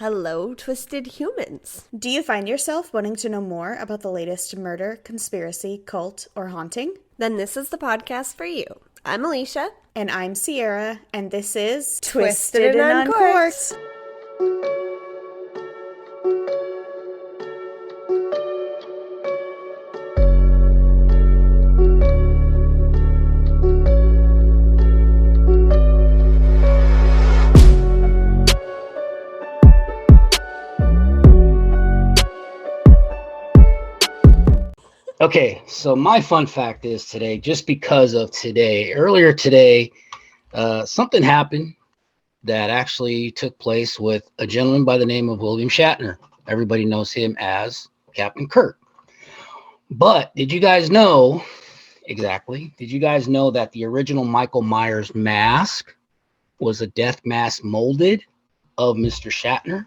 Hello, twisted humans. Do you find yourself wanting to know more about the latest murder, conspiracy, cult, or haunting? Then this is the podcast for you. I'm Alecia. And I'm Sierra, and this is Twisted and Uncorked. Okay, so my fun fact is today, just because of today, earlier today, something happened that actually took place with a gentleman by the name of William Shatner. Everybody knows him as Captain Kirk. But did you guys know, did you guys know that the original Michael Myers mask was a death mask molded of Mr. Shatner?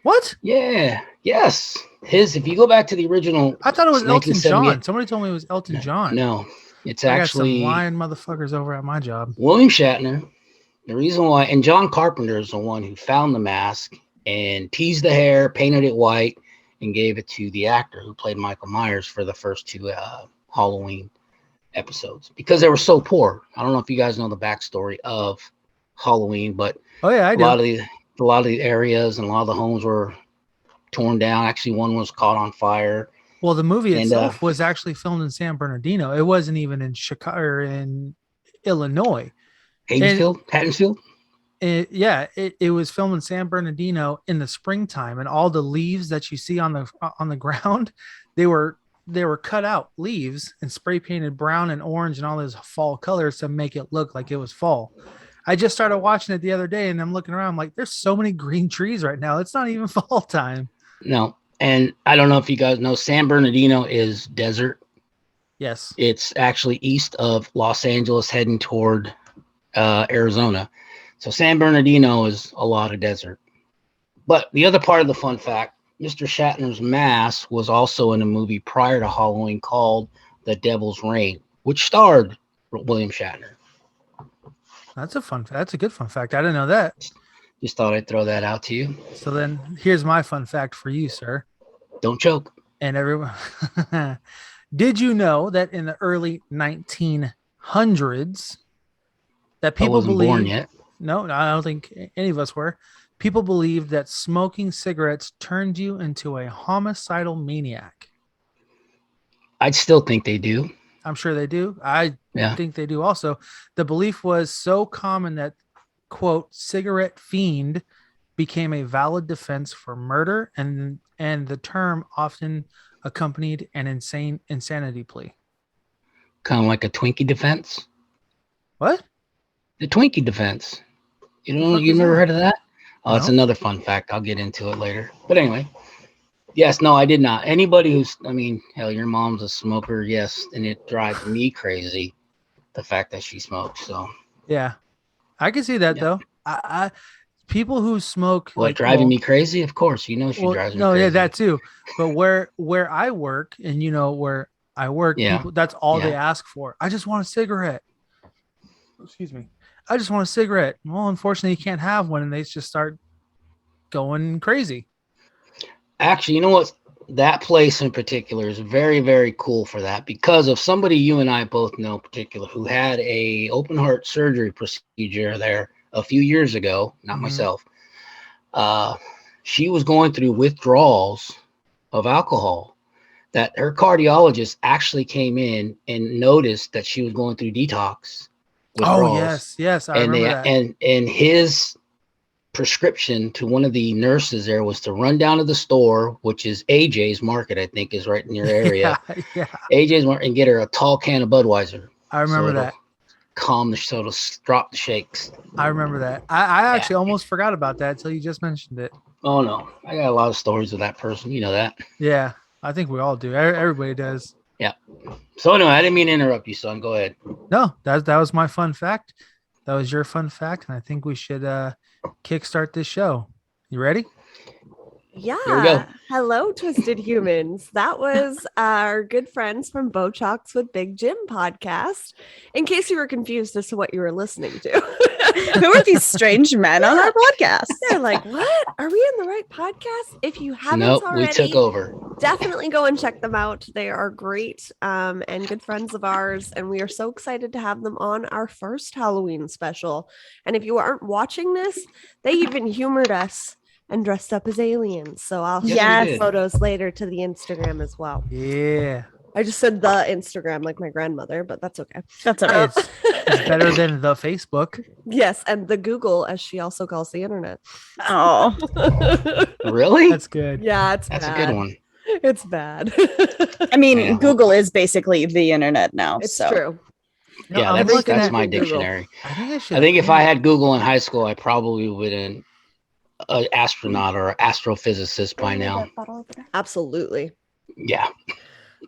What? Yeah, yes. If you go back to the original, I thought it was Elton John. Somebody told me it was Elton John. No, it's I actually got some lying motherfuckers over at my job. William Shatner. The reason why, and John Carpenter is the one who found the mask and teased the hair, painted it white, and gave it to the actor who played Michael Myers for the first two Halloween episodes because they were so poor. I don't know if you guys know the backstory of Halloween, but oh yeah, I do. A lot of the areas and a lot of the homes were torn down. Actually, one was caught on fire. Well, the movie itself was actually filmed in San Bernardino. It wasn't even in Chicago or in Illinois. Haddonfield. It was filmed in San Bernardino in the springtime, and all the leaves that you see on the ground, they were cut out leaves and spray painted brown and orange and all those fall colors to make it look like it was fall. I just started watching it the other day, and I'm looking around, I'm like, there's so many green trees right now. It's not even fall time. No, and I don't know if you guys know, San Bernardino is desert. Yes. It's actually east of Los Angeles, heading toward Arizona. So San Bernardino is a lot of desert. But the other part of the fun fact, Mr. Shatner's mask was also in a movie prior to Halloween called The Devil's Reign, which starred William Shatner. That's a good fun fact. I didn't know that. Just thought I'd throw that out to you. So then here's my fun fact for you, sir. Don't choke. And everyone, did you know that in the early 1900s that people believed, born yet. No, I don't think any of us were. People believed that smoking cigarettes turned you into a homicidal maniac. I'd still think they do. I'm sure they do. I think they do also. The belief was so common that, quote, cigarette fiend became a valid defense for murder, and the term often accompanied an insanity plea. Kind of like a Twinkie defense. What? The Twinkie defense. You never heard of that? Oh, no. It's another fun fact. I'll get into it later. But anyway. Yes, no, I did not. Anybody hell, your mom's a smoker, yes, and it drives me crazy, the fact that she smokes. So yeah, I can see that though. I people who smoke driving me crazy, of course, she drives me crazy. No, yeah, that too. But where I work, and where I work, people, that's all they ask for. I just want a cigarette. Excuse me. I just want a cigarette. Well, unfortunately, you can't have one, and they just start going crazy. Actually, you know what? That place in particular is very, very cool for that because of somebody you and I both know in particular who had a open heart surgery procedure there a few years ago, not myself. She was going through withdrawals of alcohol that her cardiologist actually came in and noticed that she was going through detox withdrawals. Oh, yes. I remember that. And his prescription to one of the nurses there was to run down to the store, which is AJ's Market, I think is right in your area. Yeah. AJ's Market, and get her a tall can of Budweiser. I remember that. So it'll drop the shakes. I remember that. I actually almost forgot about that until you just mentioned it. Oh no, I got a lot of stories of that person. You know that. Yeah, I think we all do. Everybody does. Yeah. So anyway, I didn't mean to interrupt you, son. Go ahead. No, that was my fun fact. That was your fun fact, and I think we should kickstart this show. You ready? Here we go. Hello, Twisted Humans. That was our good friends from BoTalks with Big Jim podcast. In case you were confused as to what you were listening to. Who are these strange men on our podcast? They're like, what? Are we in the right podcast? If you haven't Nope, already, we took over. definitely go and check them out. They are great and good friends of ours. And we are so excited to have them on our first Halloween special. And if you aren't watching this, they even humored us and dressed up as aliens. So I'll Yes, share photos later to the Instagram as well. Yeah. I just said the Instagram like my grandmother, but that's okay. That's okay. It's better than the Facebook. Yes, and the Google, as she also calls the internet. Oh, Really? That's good. Yeah, it's That's bad. a good one. It's bad. I mean, Yeah. Google is basically the internet now. It's so. true. You know, Yeah, I'm that's looking that's at my Google. dictionary. I I think if I had Google in high school, I probably would have an astronaut or astrophysicist by now. Absolutely. Yeah,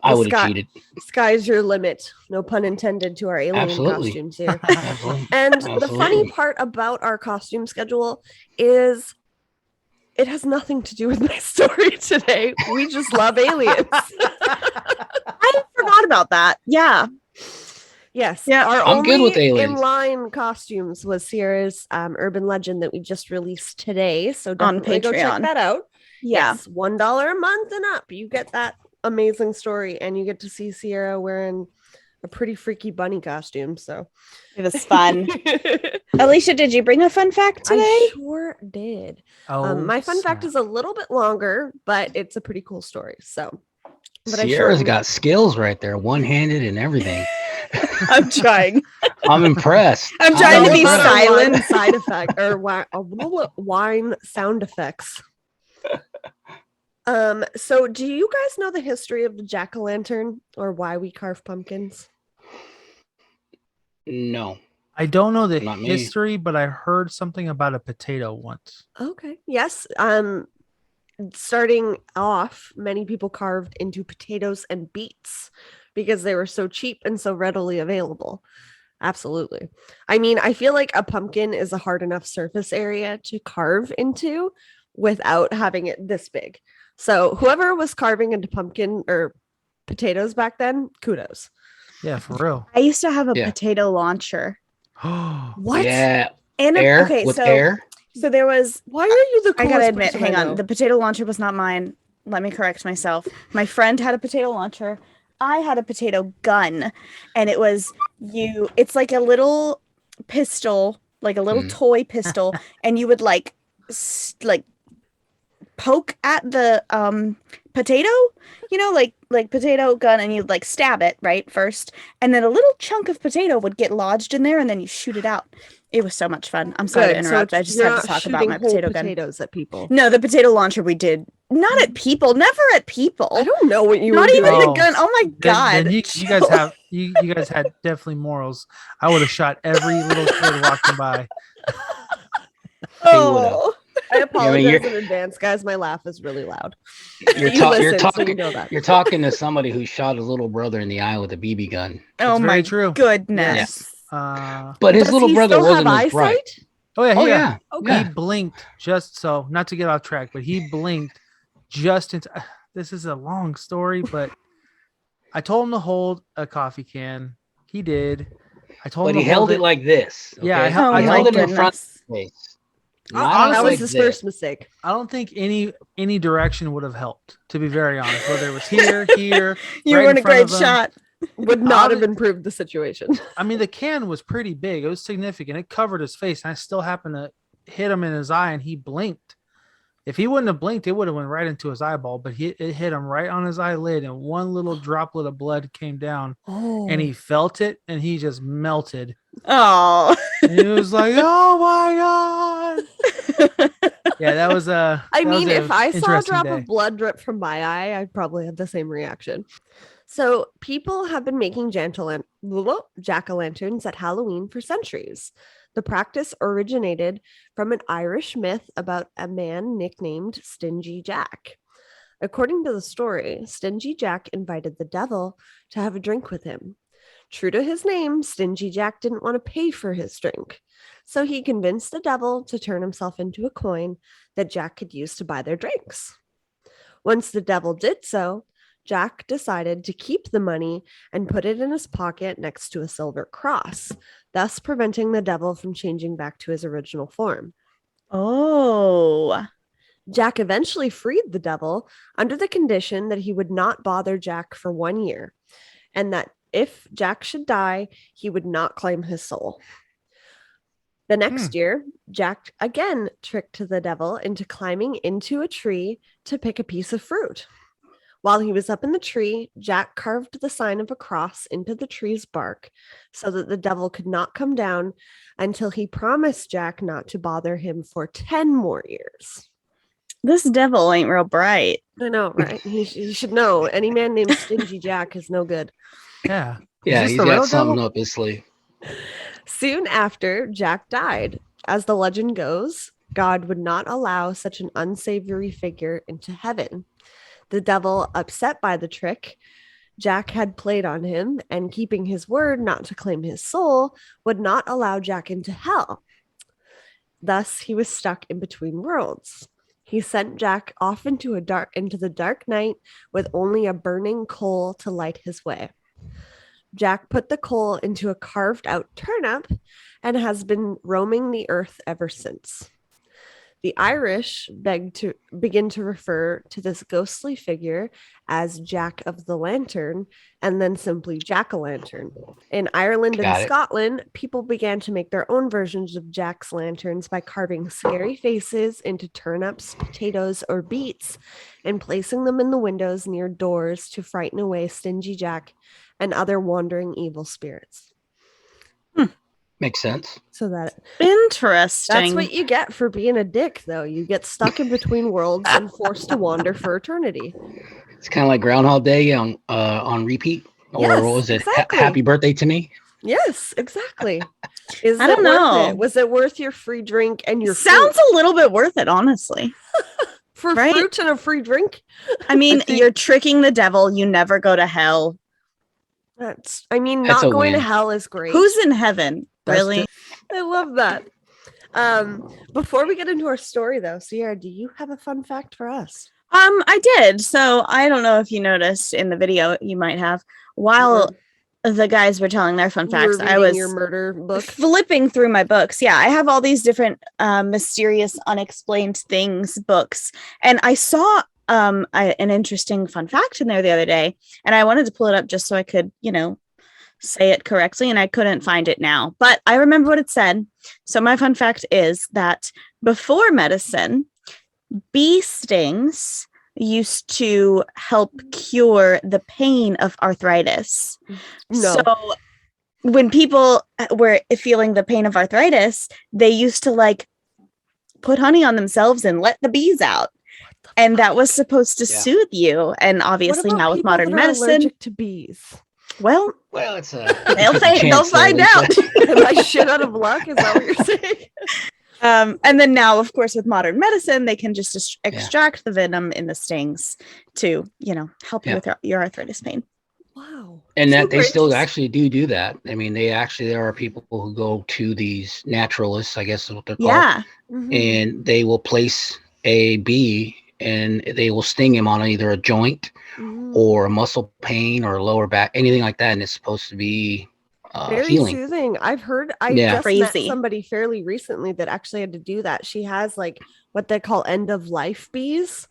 I The would have sky- cheated. Sky's your limit. No pun intended to our alien Absolutely. costumes here. Absolutely. And the funny Absolutely. part about our costume schedule is it has nothing to do with my story today. We just love aliens. I forgot about that. Yeah. Yes. Yeah. Our I'm good only with aliens. inline costumes was Sierra's urban legend that we just released today. So On definitely go check Patreon. that out. Yeah. Yes, $1 a month and up. You get that amazing story, and you get to see Sierra wearing a pretty freaky bunny costume. So It was fun. Alecia, did you bring a fun fact today? I sure did. Oh, My fun fact snap. is a little bit longer, but it's a pretty cool story. So, but Sierra's got skills right there, one-handed and everything. I'm trying. I'm impressed. I'm trying to be impressed. silent. Wine side effect or wine sound effects. So do you guys know the history of the jack-o'-lantern or why we carve pumpkins? No. I don't know the Not me. history, but I heard something about a potato once. Okay. Yes. Starting off, many people carved into potatoes and beets because they were so cheap and so readily available. Absolutely. I mean, I feel like a pumpkin is a hard enough surface area to carve into without having it this big. So whoever was carving into pumpkin or potatoes back then, kudos. Yeah, for real. I used to have a Yeah. potato launcher. What? Yeah, And air okay, with so air. so there was Why are you the I coolest gotta admit, person hang I on. know? The potato launcher was not mine. Let me correct myself. My friend had a potato launcher. I had a potato gun, and it's like a little pistol, like a little toy pistol, and you would like poke at the potato, like potato gun, and you'd like stab it right first, and then a little chunk of potato would get lodged in there, and then you shoot it out. It was so much fun. I'm sorry to Good. So interrupt. I just you're had not to talk about shooting my whole potato gun. potatoes at people. No, the potato launcher we did not at people, never at people. I don't know what you Not were even doing. the gun. Oh my god! Then you guys have you guys had definitely morals. I would have shot every little kid walking by. Oh, I apologize you're- in advance, guys. My laugh is really loud. You're, You ta- listen, you're so talking. you know that. You're talking to somebody who shot his little brother in the eye with a BB gun. oh It's my very true. goodness! But his Does little he brother still wasn't have as bright. eyesight? Oh yeah, Oh yeah. yeah. Okay. He blinked just so, not to get off track, but he blinked just into. This is a long story, but I told him to hold a coffee can. He did. I told But him he to hold held it like this. Yeah, I okay? hel- Oh I He my held it in goodness! front of his face. Not Honestly, That like was his this. first mistake. I don't think any direction would have helped, to be very honest. Whether it was here, You right were in a front great of him. shot. Would not have Obvi- improved the situation. I mean, the can was pretty big. It was significant. It covered his face, and I still happened to hit him in his eye, and he blinked. If he wouldn't have blinked, it would have went right into his eyeball. But it hit him right on his eyelid, and one little droplet of blood came down, Oh, and he felt it, and he just melted. Oh, And he was like, "Oh my god!" Yeah, that was a. I that was mean, a if I saw a interesting drop day. of blood drip from my eye, I'd probably have the same reaction. So people have been making jack-o'-lanterns at Halloween for centuries. The practice originated from an Irish myth about a man nicknamed Stingy Jack. According to the story, Stingy Jack invited the devil to have a drink with him. True to his name, Stingy Jack didn't want to pay for his drink. So he convinced the devil to turn himself into a coin that Jack could use to buy their drinks. Once the devil did so, Jack decided to keep the money and put it in his pocket next to a silver cross, thus preventing the devil from changing back to his original form. Oh. Jack eventually freed the devil under the condition that he would not bother Jack for 1 year, and that if Jack should die, he would not claim his soul. The next year, Jack again tricked the devil into climbing into a tree to pick a piece of fruit. While he was up in the tree, Jack carved the sign of a cross into the tree's bark so that the devil could not come down until he promised Jack not to bother him for 10 more years. This devil ain't real bright. I know, right? He should know. Any man named Stingy Jack is no good. Yeah. Yeah, this he's the got real something devil? up his sleeve. Soon after, Jack died. As the legend goes, God would not allow such an unsavory figure into heaven. The devil, upset by the trick Jack had played on him and keeping his word not to claim his soul, would not allow Jack into hell. Thus, he was stuck in between worlds. He sent Jack off into the dark night with only a burning coal to light his way. Jack put the coal into a carved out turnip and has been roaming the earth ever since. The Irish begin to refer to this ghostly figure as Jack of the Lantern and then simply Jack-o'-lantern. In Ireland and Scotland, people began to make their own versions of Jack's lanterns by carving scary faces into turnips, potatoes, or beets and placing them in the windows near doors to frighten away Stingy Jack and other wandering evil spirits. Makes sense. So that's Interesting. what you get for being a dick, though. You get stuck in between worlds and forced to wander for eternity. It's kind of like Groundhog Day on repeat, or Yes, what was it? exactly. Happy Birthday to Me. Yes, exactly. I don't know. Was it worth your free drink and your Sounds fruit? a little bit worth it, honestly. For right? fruit and a free drink? I mean, think- you're tricking the devil. You never go to hell. That's That's not a going to win. hell is great. Who's in heaven? That's Really? I love that. Before we get into our story, though, Sierra, do you have a fun fact for us? I did. So I don't know if you noticed in the video, you might have. While the guys were telling their fun You were facts, I reading was your murder book. flipping through my books. Yeah, I have all these different mysterious, unexplained things books, and I saw an interesting fun fact in there the other day, and I wanted to pull it up just so I could, say it correctly, and I couldn't find it now, but I remember what it said. So my fun fact is that before medicine, bee stings used to help cure the pain of arthritis. No. So when people were feeling the pain of arthritis, they used to put honey on themselves and let the bees out. And that was supposed to soothe you. And obviously What about now with people modern that are medicine, allergic to bees? Well, it's a they'll find out. Am I shit out of luck? Is that what you're saying? And then now, of course, with modern medicine, they can just extract the venom in the stings to, help you with your arthritis pain. Wow. And So that they great. still actually do that. I mean, there are people who go to these naturalists, I guess is what they're called. Yeah. Mhm. And they will place a bee and they will sting him on either a joint Mhm. or a muscle pain or lower back, anything like that. And it's supposed to be Very healing. soothing. I've heard. I Yeah. just met Crazy. somebody fairly recently that actually had to do that. She has what they call end of life bees.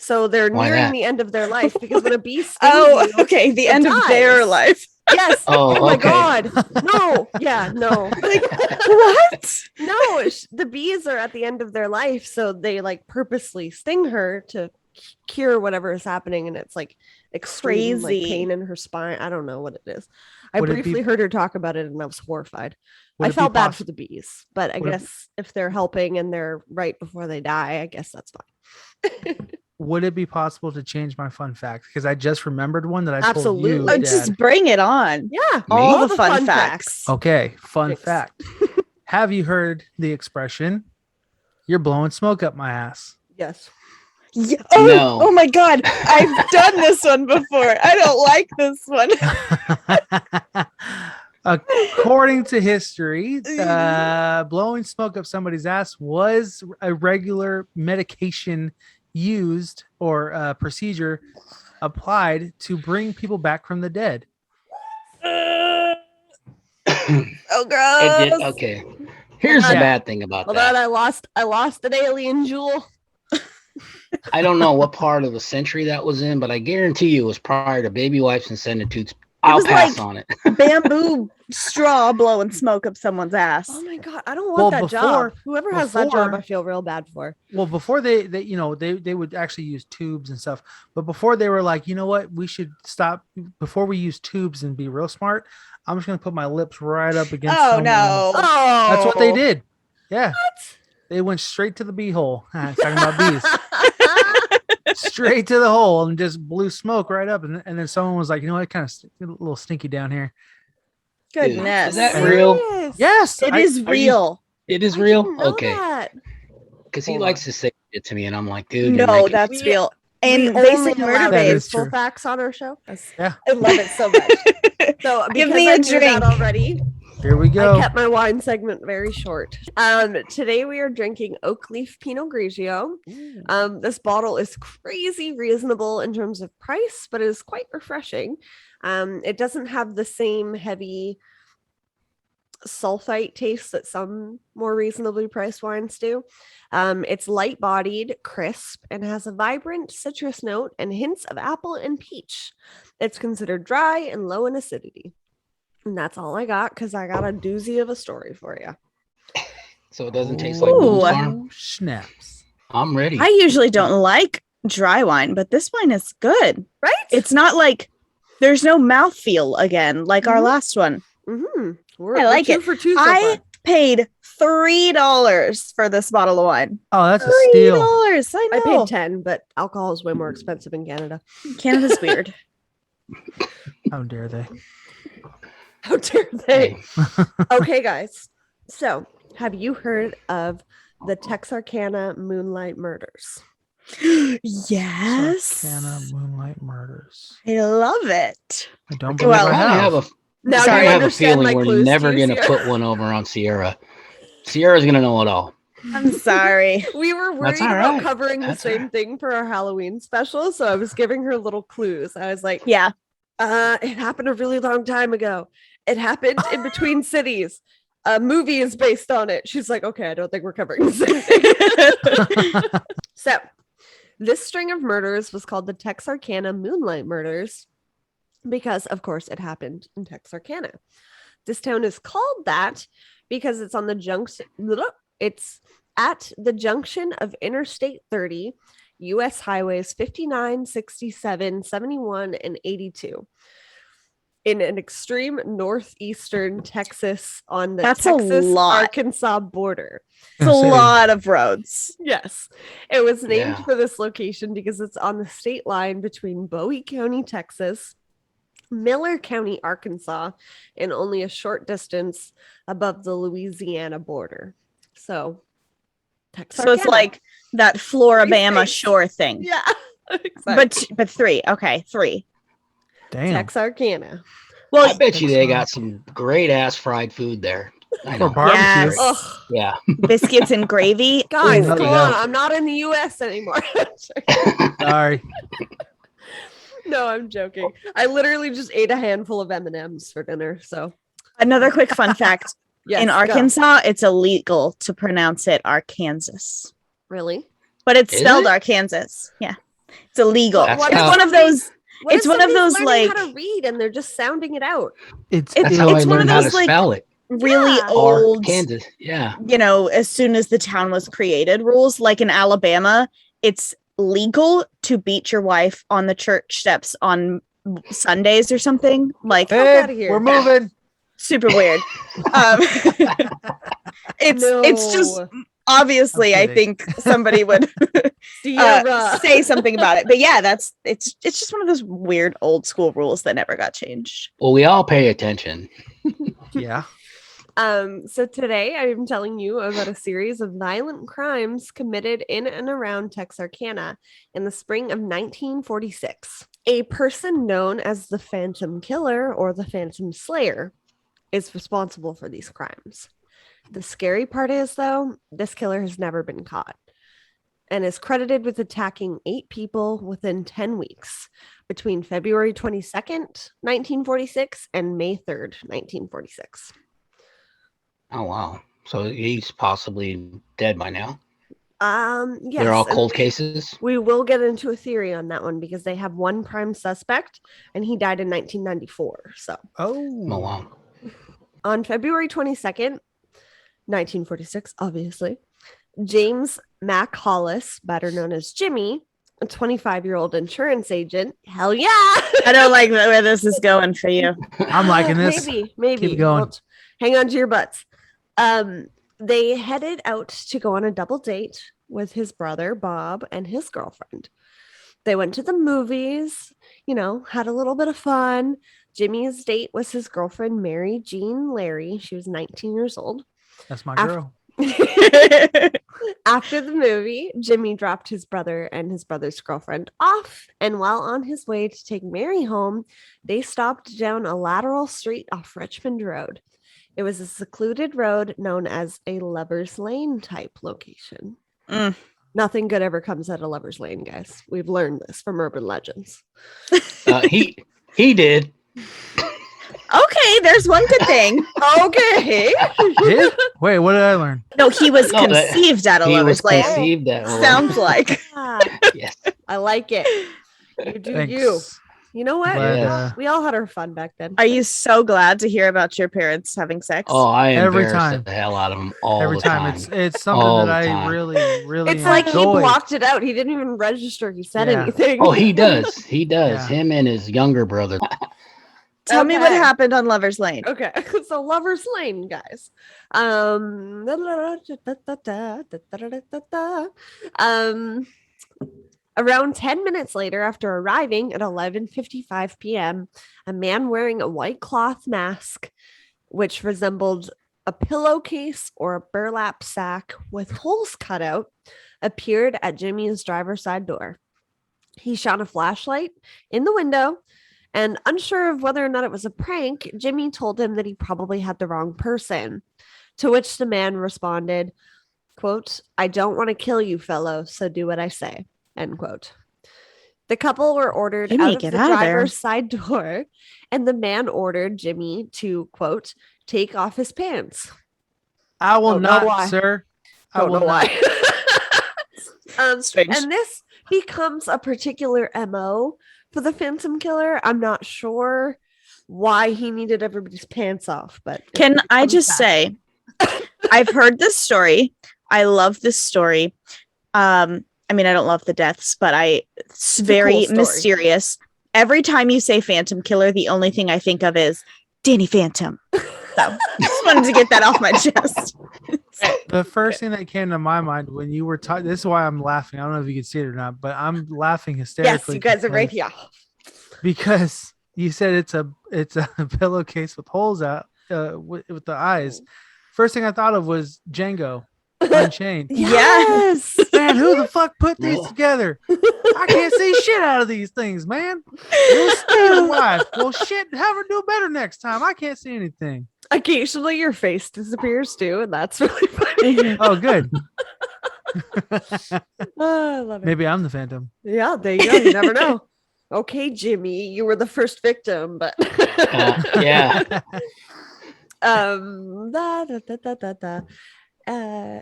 So they're Why nearing that? the end of their life because when a bee stings Oh, you, okay. The it end of their dies. life. yes. Oh, my okay. God. No. Yeah. No. What? No. The bees are at the end of their life, so they purposely sting her to cure whatever is happening, and it's extreme Crazy. pain in her spine. I don't know what it is. I Would it be- briefly heard her talk about it, and I was horrified. Would I it be felt bad possi- for the bees, but I Would it- guess if they're helping and they're right before they die, I guess that's fine. Would it be possible to change my fun fact? Because I just remembered one that I told Absolutely. you. Oh, Dad. just bring it on. Yeah, All the fun facts. Okay, fun Thanks. fact. Have you heard the expression, "You're blowing smoke up my ass"? Yes. Yeah. No. Oh my God. I've done this one before. I don't like this one. According to history, blowing smoke up somebody's ass was a regular medication used or procedure applied to bring people back from the dead. Oh, It did. gross. Okay. Here's the Yeah. bad thing about Hold that. on, I lost an alien jewel. I don't know what part of the century that was in, but I guarantee you it was prior to baby wipes and Senatutes. I'll was pass like- on it. Bamboo straw blowing smoke up someone's ass. Oh my god, I don't Well, want that job. Whoever has that job, before- I feel real bad for. Well, before they would actually use tubes and stuff, but before they were like, you know what, we should stop before we use tubes and be real smart. I'm just gonna put my lips right up against. Oh someone. no. Oh, That's what they did. Yeah, they went straight to the beehole. Talking about bees, straight to the hole and just blew smoke right up. And then someone was like, you know what, kind of a little stinky down here. Goodness. Is that And- real? Yes, It is real. It is I real? didn't know Okay. that. Because he Hold likes on. to say it to me, and I'm like, dude, you're No, making- that's We- real. We And only basic allow murder That is babes. full true. facts on our show. Yeah. I love it so much. So Give because me I a knew that drink. already. Here we go. I kept my wine segment very short. Today we are drinking Oak Leaf Pinot Grigio. This bottle is crazy reasonable in terms of price, but it is quite refreshing. It doesn't have the same heavy sulfite taste that some more reasonably priced wines do. It's light-bodied, crisp, and has a vibrant citrus note and hints of apple and peach. It's considered dry and low in acidity. And that's all I got because I got a doozy of a story for you. So it doesn't taste like Ooh. Boone's Farm? Oh, snaps. I'm ready. I usually don't like dry wine, but this wine is good. Right? It's not like there's no mouthfeel again, like our Mhm. last one. Mm-hmm. I like two it. for two so I far. paid $3 for this bottle of wine. Oh, that's a $3. steal. I I know. paid 10, but alcohol is way more expensive in Canada. Canada's weird. How dare they? How dare they? Hey, Okay, guys. So, have you heard of the Texarcana Moonlight Murders? Yes. Texarcana Moonlight Murders. I love it. I don't Well, believe I I have. have a Now I Sorry. do you have a understand feeling my we're clues, never do you, going to Sierra? put one over on Sierra. Sierra's going to know it all. I'm sorry. We were worried That's all about right. covering the That's same all right. thing for our Halloween special, so I was giving her little clues. I was like, Yeah. it happened a really long time ago. It happened in between cities. A movie is based on it. She's like, okay, I don't think we're covering the same thing. So, this string of murders was called the Texarcana Moonlight Murders because, of course, it happened in Texarkana. This town is called that because it's on the junction. It's at the junction of Interstate 30, U.S. highways 59, 67, 71, and 82. In an extreme northeastern Texas on the That's a Texas lot. Arkansas border. It's a lot of roads. Yes. It was named Yeah. for this location because it's on the state line between Bowie County, Texas, Miller County, Arkansas, and only a short distance above the Louisiana border. So, So it's Texarkana. like that Floribama states. shore thing. Yeah. Exactly. But three. Okay, three. Damn. Texarkana. Well, I bet you they Excellent. got some great ass fried food there. I For know. barbecue. Yes. Ugh. Yeah. biscuits and gravy. Guys, no, come we on. don't. I'm not in the US anymore. Sorry. No, I'm joking. I literally just ate a handful of M&Ms for dinner. So, Another quick fun fact. yes, In go. Arkansas, it's illegal to pronounce it Arkansas. Really? But it's Is spelled it? Arkansas. Yeah. It's illegal. That's It's how- one of those What It's if one of somebody's those, learning like- how to read and they're just sounding it out. It's That's it- how I It's one of learned how to those, like, spell it. really Yeah. old, Kansas. Yeah. as soon as the town was created rules. Like in Alabama, it's legal to beat your wife on the church steps on Sundays or something. Like Hey, outta Babe, here. we're moving. super weird. It's just No. obviously I'm I kidding. think somebody would Sierra. say something about it. But yeah, it's just one of those weird old school rules that never got changed. Well, we all pay attention. Yeah. So today I'm telling you about a series of violent crimes committed in and around Texarkana in the spring of 1946. A person known as the Phantom Killer or the Phantom Slayer is responsible for these crimes. The scary part is, though, this killer has never been caught. and is credited with attacking 8 people within 10 weeks between February 22nd, 1946 and May 3rd, 1946. Oh, wow. So he's possibly dead by now. Yes. They're all cold cases. We will get into a theory on that one because they have one prime suspect and he died in 1994. So, Oh, wow. On February 22nd, 1946, obviously, James Mac Hollis, better known as Jimmy, a 25-year-old insurance agent. Hell yeah. I don't like where this is going for you. I'm liking this. Maybe. Keep going. Well, hang on to your butts. They headed out to go on a double date with his brother, Bob, and his girlfriend. They went to the movies, had a little bit of fun. Jimmy's date was his girlfriend, Mary Jean Larry. She was 19 years old. That's my girl. After the movie, Jimmy dropped his brother and his brother's girlfriend off. And while on his way to take Mary home, they stopped down a lateral street off Richmond Road. It was a secluded road known as a Lover's Lane type location. Nothing good ever comes out of Lover's Lane, guys. We've learned this from urban legends. He did. Okay, there's one good thing. Okay. Did? Wait, what did I learn? No, he was conceived at a Lover's Lane. Conceived at a Sounds like. Yes. I like it. You do Thanks. you. You know what? Yes. We all had our fun back then. Are you so glad to hear about your parents having sex? Oh, I Every embarrassed time. the hell out of him all Every the time. time. It's something All that the I time. really It's like he enjoy. blocked it out. He didn't even register he said Yeah. anything. Oh, he does. He does. Yeah. Him and his younger brother. Tell me what Okay. happened on Lover's Lane. Okay, so Lover's Lane, guys. Around 10 minutes later, after arriving at 11:55 p.m., a man wearing a white cloth mask, which resembled a pillowcase or a burlap sack with holes cut out, appeared at Jimmy's driver's side door. He shone a flashlight in the window, and unsure of whether or not it was a prank, Jimmy told him that he probably had the wrong person. To which the man responded, quote, "I don't want to kill you, fellow, so do what I say," end quote. The couple were ordered Jimmy, out of get the out of there. driver's side door, and the man ordered Jimmy to, quote, "take off his pants." I will Don't know why. not, sir. I Don't will know not. why. Strange. And this becomes a particular MO for the Phantom Killer. I'm not sure why he needed everybody's pants off, but Can it I comes just back. say, I've heard this story. I love this story. I mean, I don't love the deaths, but it's a very cool story. mysterious. Every time you say Phantom Killer, the only thing I think of is Danny Phantom. So just wanted to get that off my chest. The first thing that came to my mind when you were talking, this is why I'm laughing. I don't know if you can see it or not, but I'm laughing hysterically. Yes, you guys are right because- here. Because you said it's a pillowcase with holes out with the eyes. First thing I thought of was Django Unchained. Yes. Man, who the fuck put these together? I can't see shit out of these things, man. It was Steve's wife. Well, shit, have her do better next time. I can't see anything. Occasionally your face disappears too, and that's really funny. Oh, good. Oh, I love it. Maybe I'm the Phantom. Yeah, there you go. You never know. Okay, Jimmy, you were the first victim, but Yeah.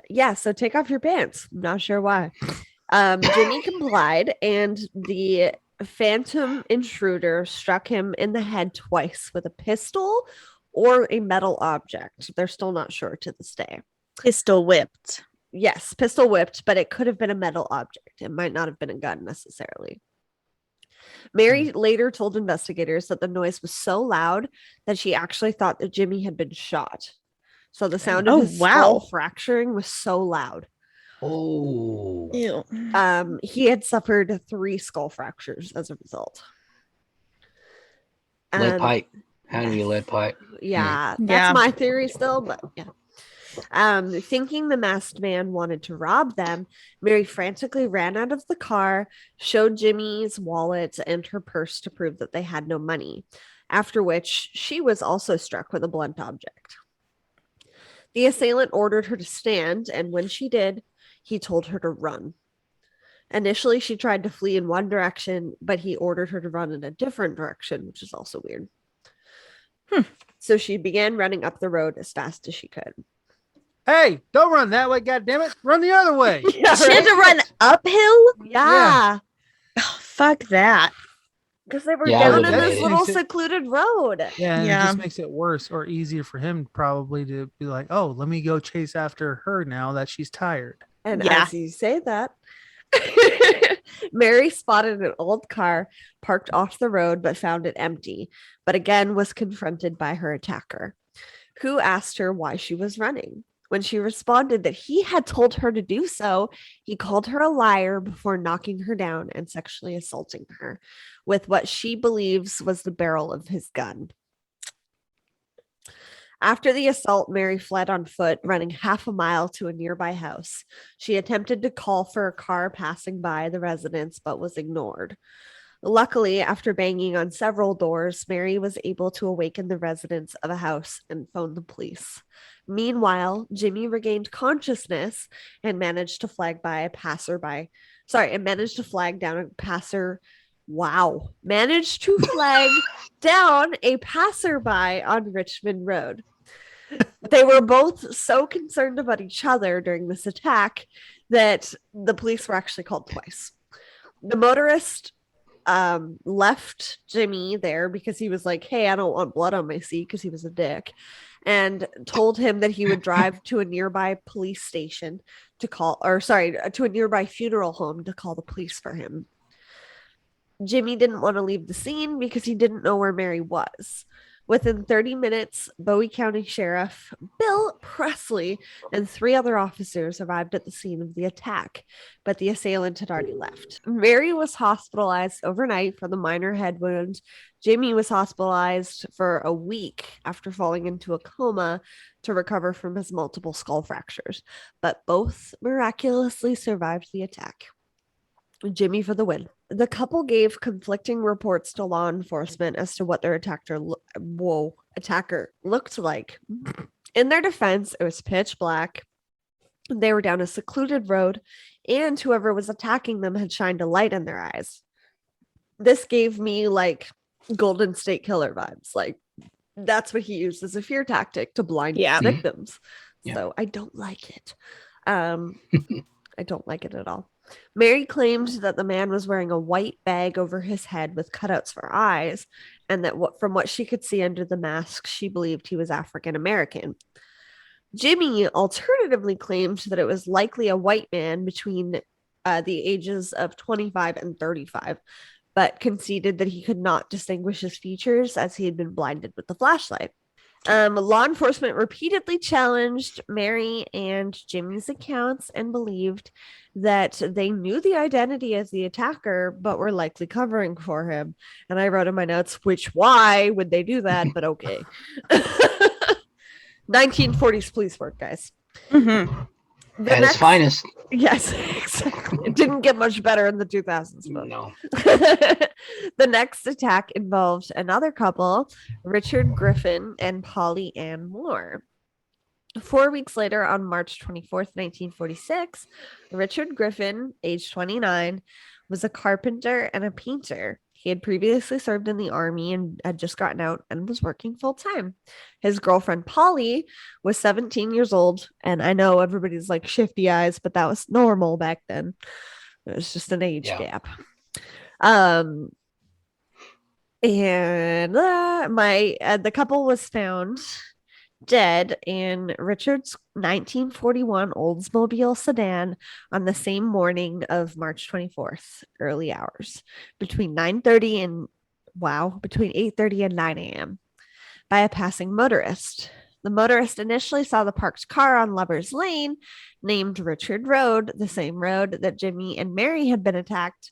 yeah, so take off your pants. I'm not sure why. Jimmy complied, and the phantom intruder struck him in the head twice with a pistol or a metal object. They're still not sure to this day. Pistol whipped. Yes, pistol whipped, but it could have been a metal object. It might not have been a gun necessarily. Mary later told investigators that the noise was so loud that she actually thought that Jimmy had been shot. So the sound of his skull fracturing was so loud. Oh. Ew. He had suffered 3 skull fractures as a result. Lead pipe. Had to be a lead pipe. Yeah, that's Yeah. my theory still, but yeah. Thinking the masked man wanted to rob them, Mary frantically ran out of the car, showed Jimmy's wallet and her purse to prove that they had no money, after which she was also struck with a blunt object. The assailant ordered her to stand, and when she did, he told her to run. Initially, she tried to flee in one direction, but he ordered her to run in a different direction, which is also weird. So she began running up the road as fast as she could. Hey, don't run that way, goddammit. Run the other way. Yeah, She had to run uphill? Yeah. Oh, fuck that. Because they were Yeah, I down would in have this hated little it. secluded road. Yeah, and Yeah. it just makes it worse or easier for him probably to be like, oh, let me go chase after her now that she's tired. And Yeah. as you say that, Mary spotted an old car parked off the road but found it empty, but again was confronted by her attacker, who asked her why she was running. When she responded that he had told her to do so, he called her a liar before knocking her down and sexually assaulting her with what she believes was the barrel of his gun. After the assault, Mary fled on foot, running half a mile to a nearby house. She attempted to call for a car passing by the residence, but was ignored. Luckily, after banging on several doors, Mary was able to awaken the residents of a house and phone the police. Meanwhile, Jimmy regained consciousness and managed to flag down a passer. Managed to flag down a passerby on Richmond Road. They were both so concerned about each other during this attack that the police were actually called twice. The motorist left Jimmy there because he was like, hey, I don't want blood on my seat, because he was a dick, and told him that he would drive to a nearby police station to to a nearby funeral home to call the police for him. Jimmy didn't want to leave the scene because he didn't know where Mary was. Within 30 minutes, Bowie County Sheriff Bill Presley and 3 other officers arrived at the scene of the attack, but the assailant had already left. Mary was hospitalized overnight for the minor head wound. Jimmy was hospitalized for a week after falling into a coma to recover from his multiple skull fractures, but both miraculously survived the attack. Jimmy for the win. The couple gave conflicting reports to law enforcement as to what their attacker looked like. In their defense, it was pitch black. They were down a secluded road, and whoever was attacking them had shined a light in their eyes. This gave me like Golden State Killer vibes. Like, that's what he used as a fear tactic to blind his victims. Yeah. So I don't like it. I don't like it at all. Mary claimed that the man was wearing a white bag over his head with cutouts for eyes, and that from what she could see under the mask, she believed he was African American. Jimmy alternatively claimed that it was likely a white man between the ages of 25 and 35, but conceded that he could not distinguish his features as he had been blinded with the flashlight. Law enforcement repeatedly challenged Mary and Jimmy's accounts and believed that they knew the identity as the attacker, but were likely covering for him. And I wrote in my notes, why would they do that? But okay. 1940s police work, guys. Mm-hmm. At its finest. Yes, exactly. It didn't get much better in the 2000s. No. The next attack involved another couple, Richard Griffin and Polly Ann Moore. 4 weeks later, on March 24th, 1946, Richard Griffin, age 29, was a carpenter and a painter. He had previously served in the army and had just gotten out and was working full-time. His girlfriend, Polly, was 17 years old, and I know everybody's like shifty eyes, but that was normal back then. It was just an age gap. And the couple was found dead in Richard's 1941 Oldsmobile sedan on the same morning of March 24th, early hours, between 8:30 and 9 a.m. by a passing motorist. The motorist initially saw the parked car on Lover's Lane, named Richard Road, the same road that Jimmy and Mary had been attacked.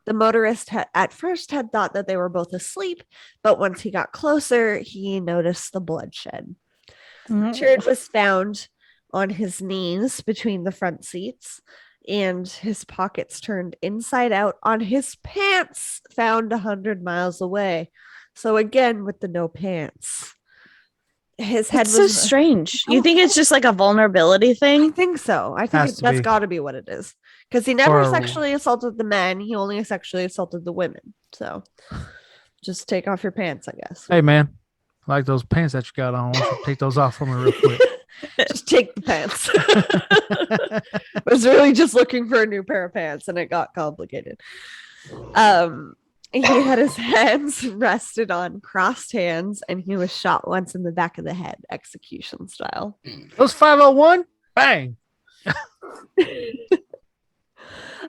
The motorist at first had thought that they were both asleep, but once he got closer, he noticed the bloodshed. Richard was found on his knees between the front seats, and his pockets turned inside out on his pants, found 100 miles away. So again, with the no pants. His head was so strange. You think it's just like a vulnerability thing? I think so. I think that's got to be what it is. because he never Or- sexually assaulted the men. He only sexually assaulted the women. So just take off your pants, I guess. Hey man, I like those pants that you got on. Why don't you take those off for me real quick? Just take the pants. I was really just looking for a new pair of pants, and it got complicated. He had his hands rested on crossed hands, and he was shot once in the back of the head, execution style. Those 501, bang.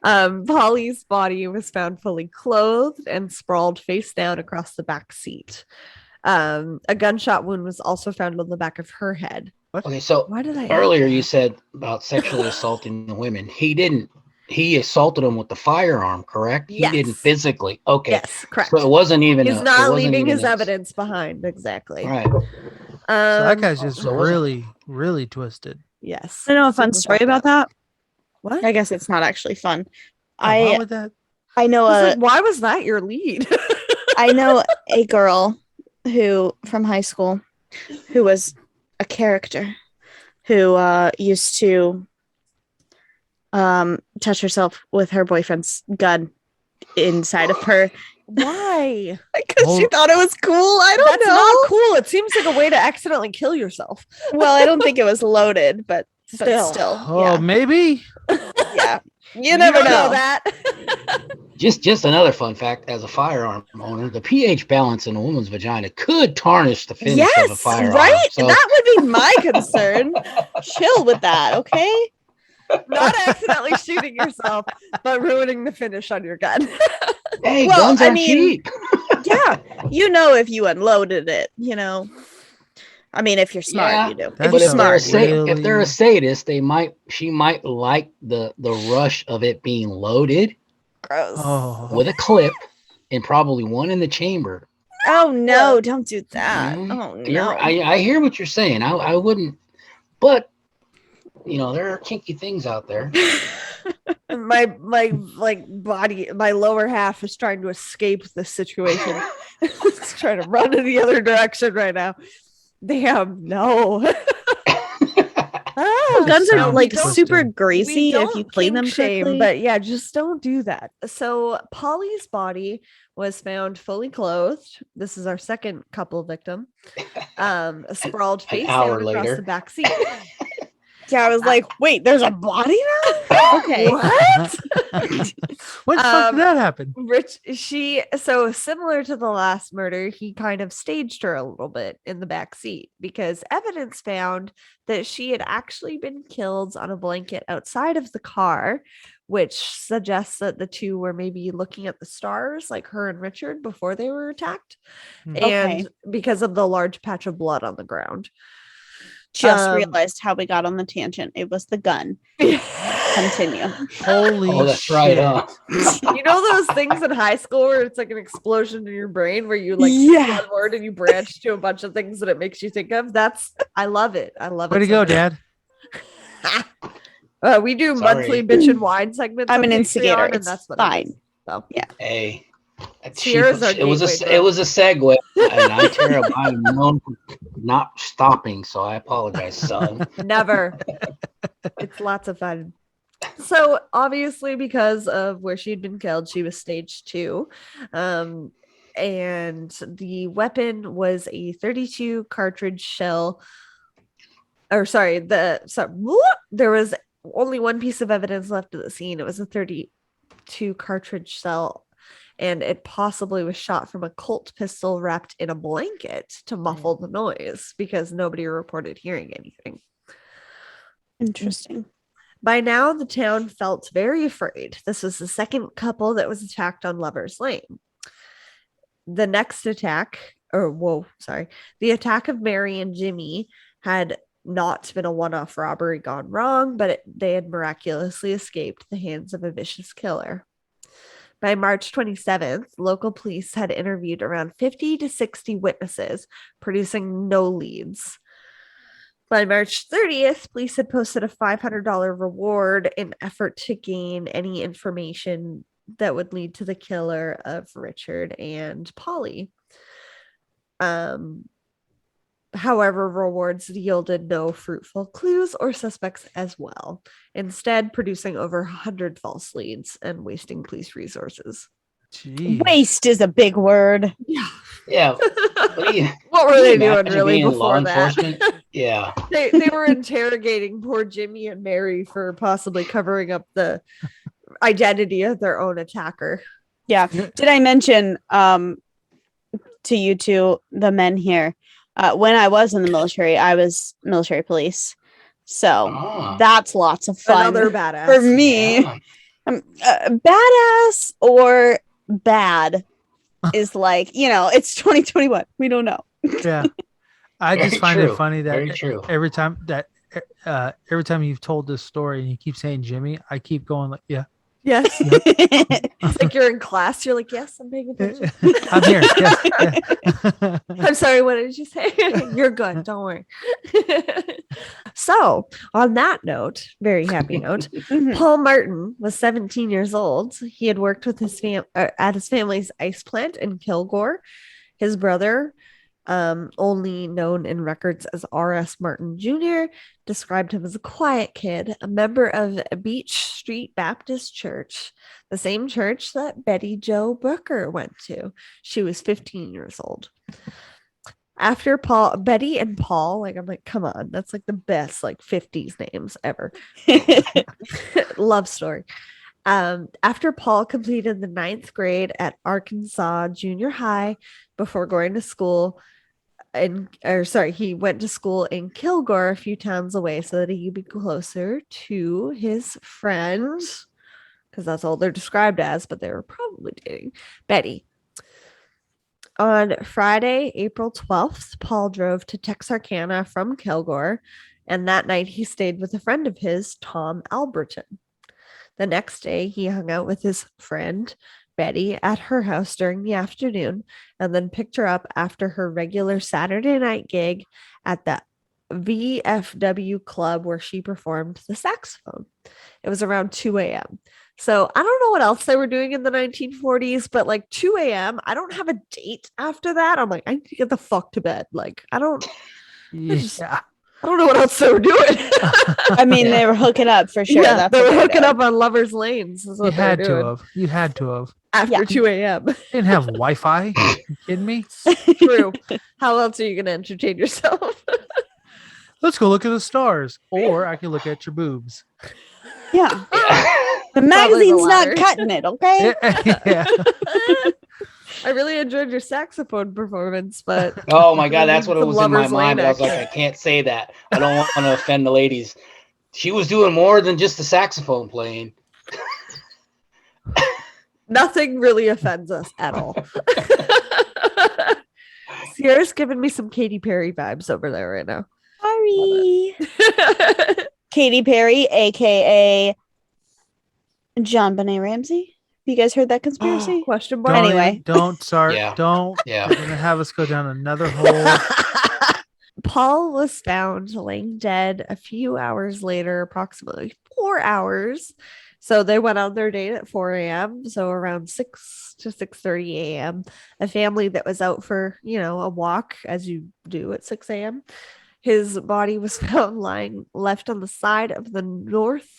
Polly's body was found fully clothed and sprawled face down across the back seat. A gunshot wound was also found on the back of her head. Okay, so Why did I earlier you said about sexually assaulting the women. He assaulted them with the firearm, correct? Yes. He didn't physically. Okay. Yes, correct. So it wasn't even. He's not leaving his evidence behind. Exactly. Right. So that guy's just so it wasn't- really, really twisted. Yes. I know a fun Super story fucked about up. that. What? I guess it's not actually fun. Why would that? I know I was a like, why was that your lead? I know a girl who from high school who was a character who used to touch herself with her boyfriend's gun inside of her Why? because she thought it was cool. I don't That's know. not cool. It seems like a way to accidentally kill yourself. Well, I don't think it was loaded, but Still. still, Oh, maybe. yeah. You never don't know. that. Just another fun fact: as a firearm owner, the pH balance in a woman's vagina could tarnish the finish of a Yes, firearm. right? So, That would be my concern. Chill with that, okay? Not accidentally shooting yourself, but ruining the finish on your gun. hey, Well, guns I are mean- cheap. Yeah. You know if you unloaded it, you know. I mean, if you're smart, Yeah, you do. That's But If if you're they're, smart. if they're a sadist, she might like the rush of it being loaded Gross. Oh, with a clip and probably one in the chamber. Oh no, don't do that. Mhm. Oh no. I hear what you're saying. I wouldn't, but there are kinky things out there. My like body, my lower half is trying to escape the situation. It's trying to run in the other direction right now. Damn, no. Oh, guns are Sounds like twisted. super We greasy if you don't clean kink them shame, correctly. but yeah, just don't do that. So Polly's body was found fully clothed. This is our second couple victim. Sprawled face hour down across later. the back seat. Yeah, I was like, wait, there's a body now? Okay. What? when the fuck did that happen? So similar to the last murder, he kind of staged her a little bit in the back seat because evidence found that she had actually been killed on a blanket outside of the car, which suggests that the two were maybe looking at the stars, like her and Richard, before they were attacked. Hmm. And Okay. because of the large patch of blood on the ground. Just Um, realized how we got on the tangent. It was the gun. Continue. Holy Oh, that's shit. right, huh? You know those things in high school where it's like an explosion in your brain where you like Yeah. one word and you branch to a bunch of things that it makes you think of? I love it. I love Way it. to so go, much. Dad. We do Sorry. monthly bitch and wine segments. I'm on an Patreon, instigator. and It's that's what fine. it is. So Hey, Sierra's our it was gateway it was a segue, and I terrible. I'm known for not stopping, so I apologize, son. never. It's lots of fun. So obviously, because of where she'd been killed, she was stage 2. And the weapon was a 32 cartridge shell. Or sorry, there was only one piece of evidence left at the scene. It was a 32 cartridge shell, and it possibly was shot from a Colt pistol wrapped in a blanket to muffle the noise because nobody reported hearing anything. Interesting. By now, the town felt very afraid. This was the second couple that was attacked on Lover's Lane. The next attack, the attack of Mary and Jimmy had not been a one-off robbery gone wrong, but they had miraculously escaped the hands of a vicious killer. By March 27th, local police had interviewed around 50 to 60 witnesses, producing no leads. By March 30th, police had posted a $500 reward in effort to gain any information that would lead to the killer of Richard and Polly. However, rewards yielded no fruitful clues or suspects as well, instead producing over 100 false leads and wasting police resources. Jeez. Waste is a big word. Yeah. What, What were can you they doing imagine really being in law before that? enforcement? Yeah. They were interrogating poor Jimmy and Mary for possibly covering up the identity of their own attacker. Yeah. Did I mention to you two, the men here, when I was in the military, I was military police. So Ah. that's lots of fun Another badass. for me. Yeah. Badass or bad is like, it's 2021. We don't know. Yeah. I just Very find true. it funny Very that true. every time you've told this story and you keep saying Jimmy, I keep going like, yeah, Yes. It's like you're in class. You're like, yes, I'm paying attention. I'm here. Yes, yeah. I'm sorry, what did you say? You're good. Don't worry. So, on that note, very happy note, Mhm. Paul Martin was 17 years old. He had worked with his at his family's ice plant in Kilgore. His brother, only known in records as R.S. Martin Jr., described him as a quiet kid, a member of Beach Street Baptist Church, the same church that Betty Jo Brooker went to. She was 15 years old. After Betty and Paul, I'm like, come on, that's like the best 50s names ever. Love story. After Paul completed the 9th grade at Arkansas Junior High before going to school, he went to school in Kilgore, a few towns away, so that he could be closer to his friend, because that's all they're described as, but they were probably dating, Betty. On Friday, April 12th, Paul drove to Texarcana from Kilgore, and that night he stayed with a friend of his, Tom Alberton. The next day, he hung out with his friend, Betty, at her house during the afternoon, and then picked her up after her regular Saturday night gig at the VFW club where she performed the saxophone. It was around 2 a.m. So I don't know what else they were doing in the 1940s, but 2 a.m., I don't have a date after that. I'm like, I need to get the fuck to bed. I don't Yeah. know what else they were doing. I mean, they were hooking up for sure. Yeah, That's they what were they're hooking doing. up on lovers' lanes. Is what You they were had to doing have. You had to have. after Yeah. 2 a.m. Didn't have Wi-Fi. You kidding me? True. How else are you going to entertain yourself? Let's go look at the stars. Or I can look at your boobs. Yeah. Yeah. The Probably the magazine's not latter. cutting it, okay? Yeah. I really enjoyed your saxophone performance, but Oh my God, that's what it Some was in my Lover's Lane mind. But I was like, action. I can't say that. I don't want to offend the ladies. She was doing more than just the saxophone playing. nothing really offends us at all. Sierra's giving me some Katy Perry vibes over there right now. Sorry. Katy Perry, aka John Benet Ramsey. Have you guys heard that conspiracy? Question Don't mark. Anyway. don't start. Yeah. Don't. Yeah. You're gonna have us go down another hole. Paul was found laying dead a few hours later, approximately 4 hours. So they went on their date at 4 a.m. So around 6 to 6:30 a.m. A family that was out for, a walk, as you do at 6 a.m. His body was found left on the side of the north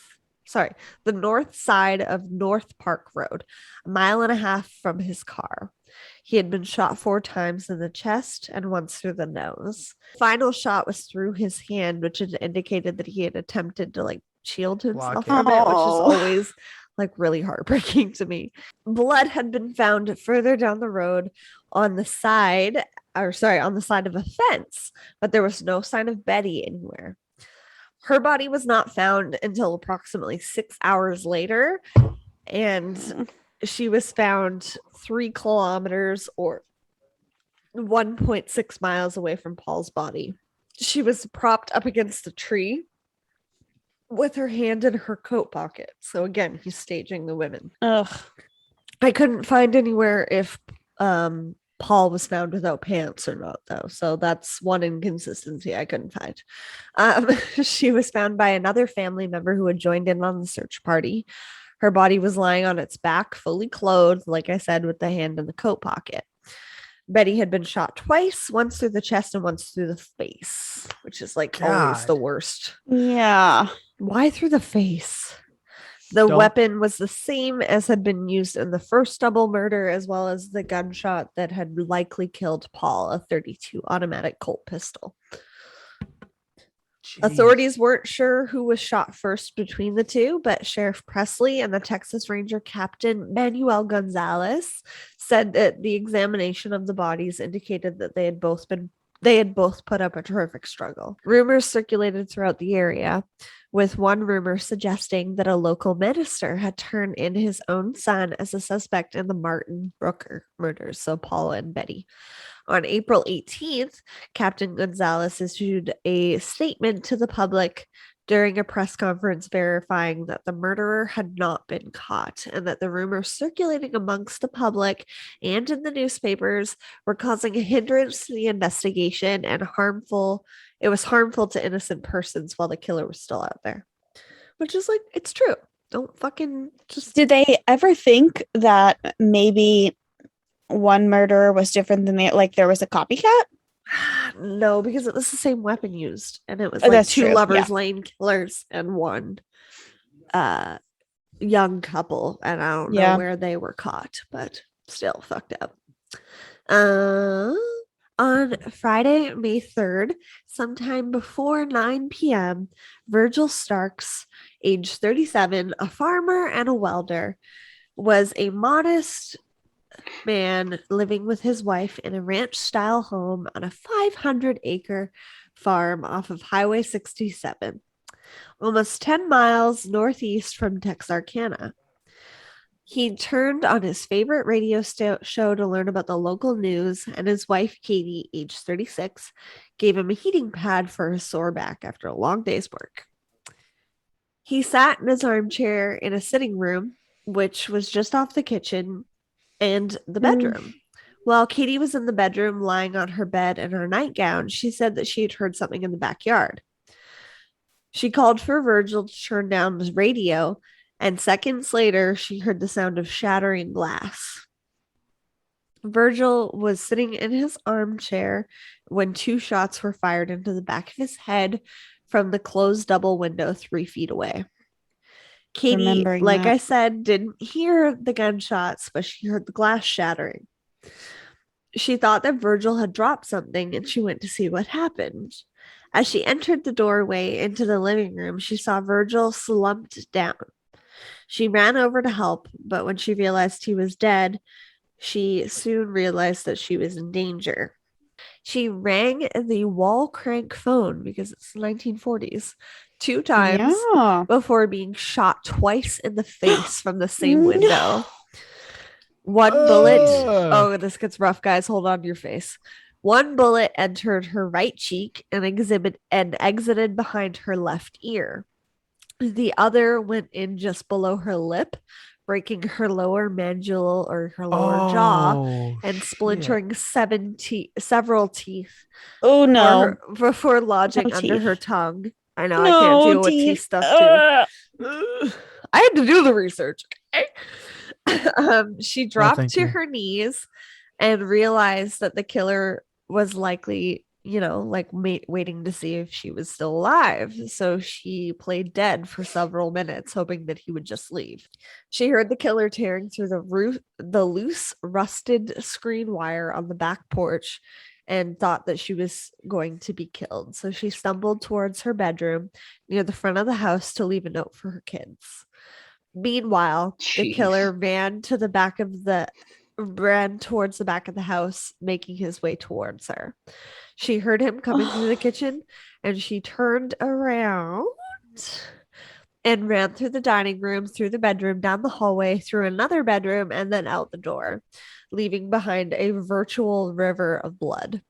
side of North Park Road, 1.5 miles from his car. He had been shot 4 times in the chest and once through the nose. Final shot was through his hand, which had indicated that he had attempted to shield himself Block from it, which is Oh. always really heartbreaking to me. Blood had been found further down the road on the side of a fence, but there was no sign of Betty anywhere. Her body was not found until approximately 6 hours later, and she was found 3 kilometers or 1.6 miles away from Paul's body. She was propped up against a tree with her hand in her coat pocket. So again, he's staging the women. Ugh. I couldn't find anywhere if Paul was found without pants or not, though. So that's one inconsistency I couldn't find. She was found by another family member who had joined in on the search party. Her body was lying on its back, fully clothed, like I said, with the hand in the coat pocket. Betty had been shot twice, once through the chest and once through the face, which is like always the God. worst. Yeah. Why through the face? The Don't- weapon was the same as had been used in the first double murder, as well as the gunshot that had likely killed Paul, a 32 automatic Colt pistol. Jeez. Authorities weren't sure who was shot first between the two, but Sheriff Presley and the Texas Ranger Captain Manuel Gonzalez said that the examination of the bodies indicated that they had both put up a terrific struggle. Rumors circulated throughout the area, with one rumor suggesting that a local minister had turned in his own son as a suspect in the Martin Brooker murders, so Paula and Betty. On April 18th, Captain Gonzalez issued a statement to the public during a press conference verifying that the murderer had not been caught and that the rumors circulating amongst the public and in the newspapers were causing a hindrance to the investigation and it was harmful to innocent persons while the killer was still out there. Which is like, it's true. Don't fucking just... Did they ever think that maybe one murderer was different than like there was a copycat? No, because it was the same weapon used, and it was Oh, like that's two true, lovers yeah. lane killers and one young couple, and I don't know Yeah. where they were caught, but still fucked up. On Friday, May 3rd, sometime before 9 p.m., Virgil Starks, age 37, a farmer and a welder, was a modest man living with his wife in a ranch-style home on a 500-acre farm off of Highway 67, almost 10 miles northeast from Texarcana. He turned on his favorite radio show to learn about the local news, and his wife, Katie, age 36, gave him a heating pad for his sore back after a long day's work. He sat in his armchair in a sitting room, which was just off the kitchen and the bedroom. While Katie was in the bedroom lying on her bed in her nightgown, she said that she had heard something in the backyard. She called for Virgil to turn down the radio, and seconds later, she heard the sound of shattering glass. Virgil was sitting in his armchair when 2 shots were fired into the back of his head from the closed double window 3 feet away. Katie, Remembering like that. I said, didn't hear the gunshots, but she heard the glass shattering. She thought that Virgil had dropped something, and she went to see what happened. As she entered the doorway into the living room, she saw Virgil slumped down. She ran over to help, but when she realized he was dead, she soon realized that she was in danger. She rang the wall crank phone, because it's the 1940s, 2 times Yeah. before being shot twice in the face from the same No. window. One bullet. Ugh. Oh, this gets rough, guys. Hold on to your face. One bullet entered her right cheek and exited behind her left ear. The other went in just below her lip, breaking her lower mandible or her lower jaw Oh, and shit. splintering several teeth Oh no. before lodging No under teeth. her tongue. I know, I No can't deal with teeth. teeth stuff too. Ugh. I had to do the research. Okay? She dropped thank to you. her knees and realized that the killer was likely, waiting to see if she was still alive. So she played dead for several minutes, hoping that he would just leave. She heard the killer tearing through the loose, rusted screen wire on the back porch and thought that she was going to be killed. So she stumbled towards her bedroom near the front of the house to leave a note for her kids. Meanwhile, the Jeez. killer ran towards the back of the house, making his way towards her. She heard him coming through the kitchen, and she turned around and ran through the dining room, through the bedroom, down the hallway, through another bedroom, and then out the door, leaving behind a virtual river of blood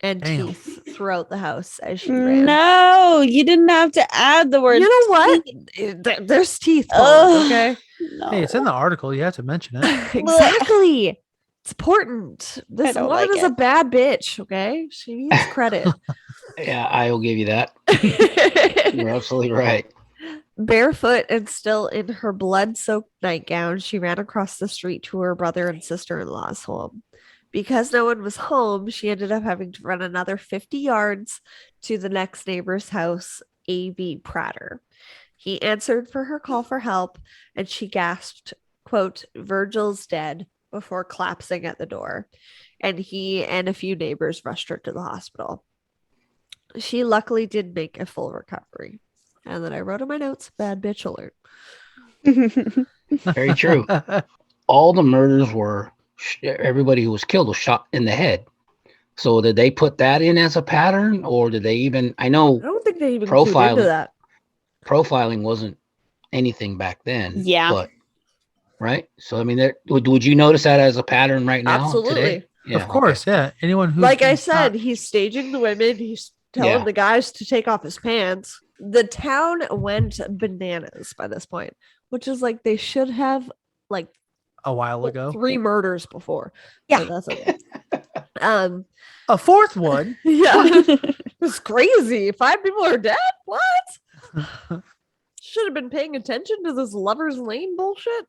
and Damn. teeth throughout the house as she ran. No, you didn't have to add the word. You know what? teeth. There's teeth, Ugh. okay? No. Hey, it's in the article. You have to mention it. Exactly. It's important. This don't woman like is a it. bad bitch, okay? She needs credit. Yeah, I will give you that. You're absolutely right. Barefoot and still in her blood-soaked nightgown, she ran across the street to her brother and sister-in-law's home. Because no one was home, she ended up having to run another 50 yards to the next neighbor's house, A.V. Prater. He answered for her call for help, and she gasped, quote, "Virgil's dead," before collapsing at the door. And he and a few neighbors rushed her to the hospital. She luckily did make a full recovery. And then I wrote in my notes, bad bitch alert. Very true. All the murders were, everybody who was killed was shot in the head. So did they put that in as a pattern, or did they even, I I know don't think they even clued into profiling that. profiling wasn't anything back then. Yeah. But right. So I mean, would you notice that as a pattern right now? Absolutely. Today? Yeah, Of course, yeah. Anyone who, Like I said, he's staging the women. He's telling Yeah. the guys to take off his pants. The town went bananas by this point, which is like they should have like a while ago, 3 murders before. Yeah. But that's okay. a fourth one. Yeah, it's crazy. 5 people are dead. What? Should have been paying attention to this Lover's Lane bullshit.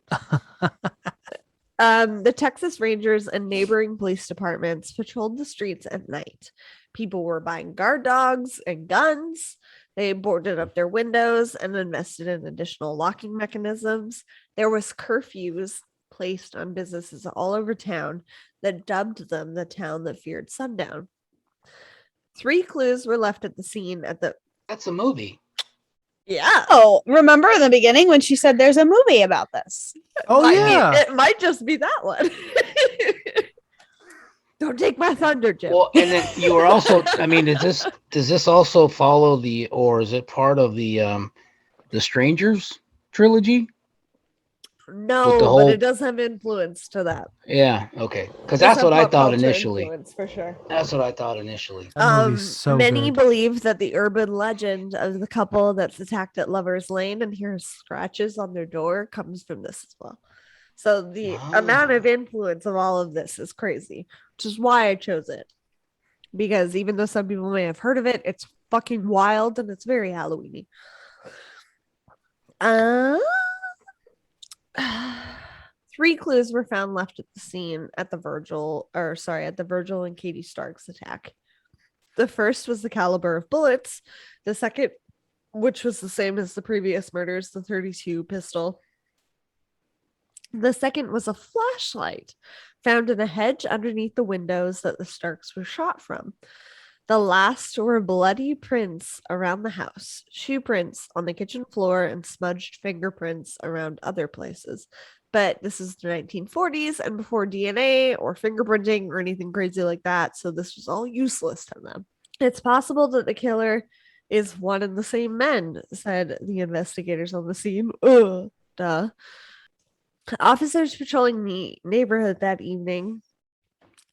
The Texas Rangers and neighboring police departments patrolled the streets at night. People were buying guard dogs and guns. They boarded up their windows and invested in additional locking mechanisms. There was curfews placed on businesses all over town that dubbed them the town that feared sundown. 3 clues were left at the scene at the That's a movie. yeah. Oh, remember in the beginning when she said there's a movie about this? Oh Might be- yeah. it might just be that one. Don't take my thunder, Jim. Well, and then you were also, I mean, does this also follow or is it part of the Strangers trilogy? No, the but whole- it does have influence to that. Yeah, okay. Because Does that's have what I pop thought culture initially. influence, for sure. That's what I thought initially. That movie's so Many good. believe that the urban legend of the couple that's attacked at Lover's Lane and hears scratches on their door comes from this as well. So the amount of influence of all of this is crazy, which is why I chose it. Because even though some people may have heard of it, it's fucking wild and it's very Halloween-y. 3 clues were found left at the scene at the Virgil and Katie Stark's attack. The first was the caliber of bullets. The second, which was the same as the previous murders, the .32 pistol. The second was a flashlight found in a hedge underneath the windows that the Starks were shot from. The last were bloody prints around the house, shoe prints on the kitchen floor, and smudged fingerprints around other places. But this is the 1940s and before DNA or fingerprinting or anything crazy like that, so this was all useless to them. It's possible that the killer is one and the same man, said the investigators on the scene. Ugh, duh. Officers patrolling the neighborhood that evening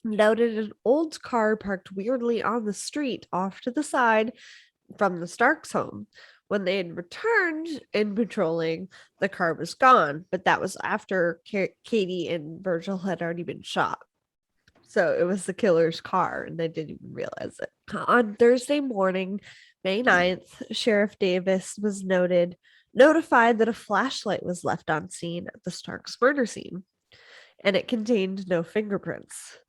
noted an old car parked weirdly on the street off to the side from the Starks' home. When they had returned in patrolling, the car was gone, but that was after Katie and Virgil had already been shot. So it was the killer's car, and they didn't even realize it. On Thursday morning, May 9th, Sheriff Davis was notified that a flashlight was left on scene at the Starks murder scene, and it contained no fingerprints.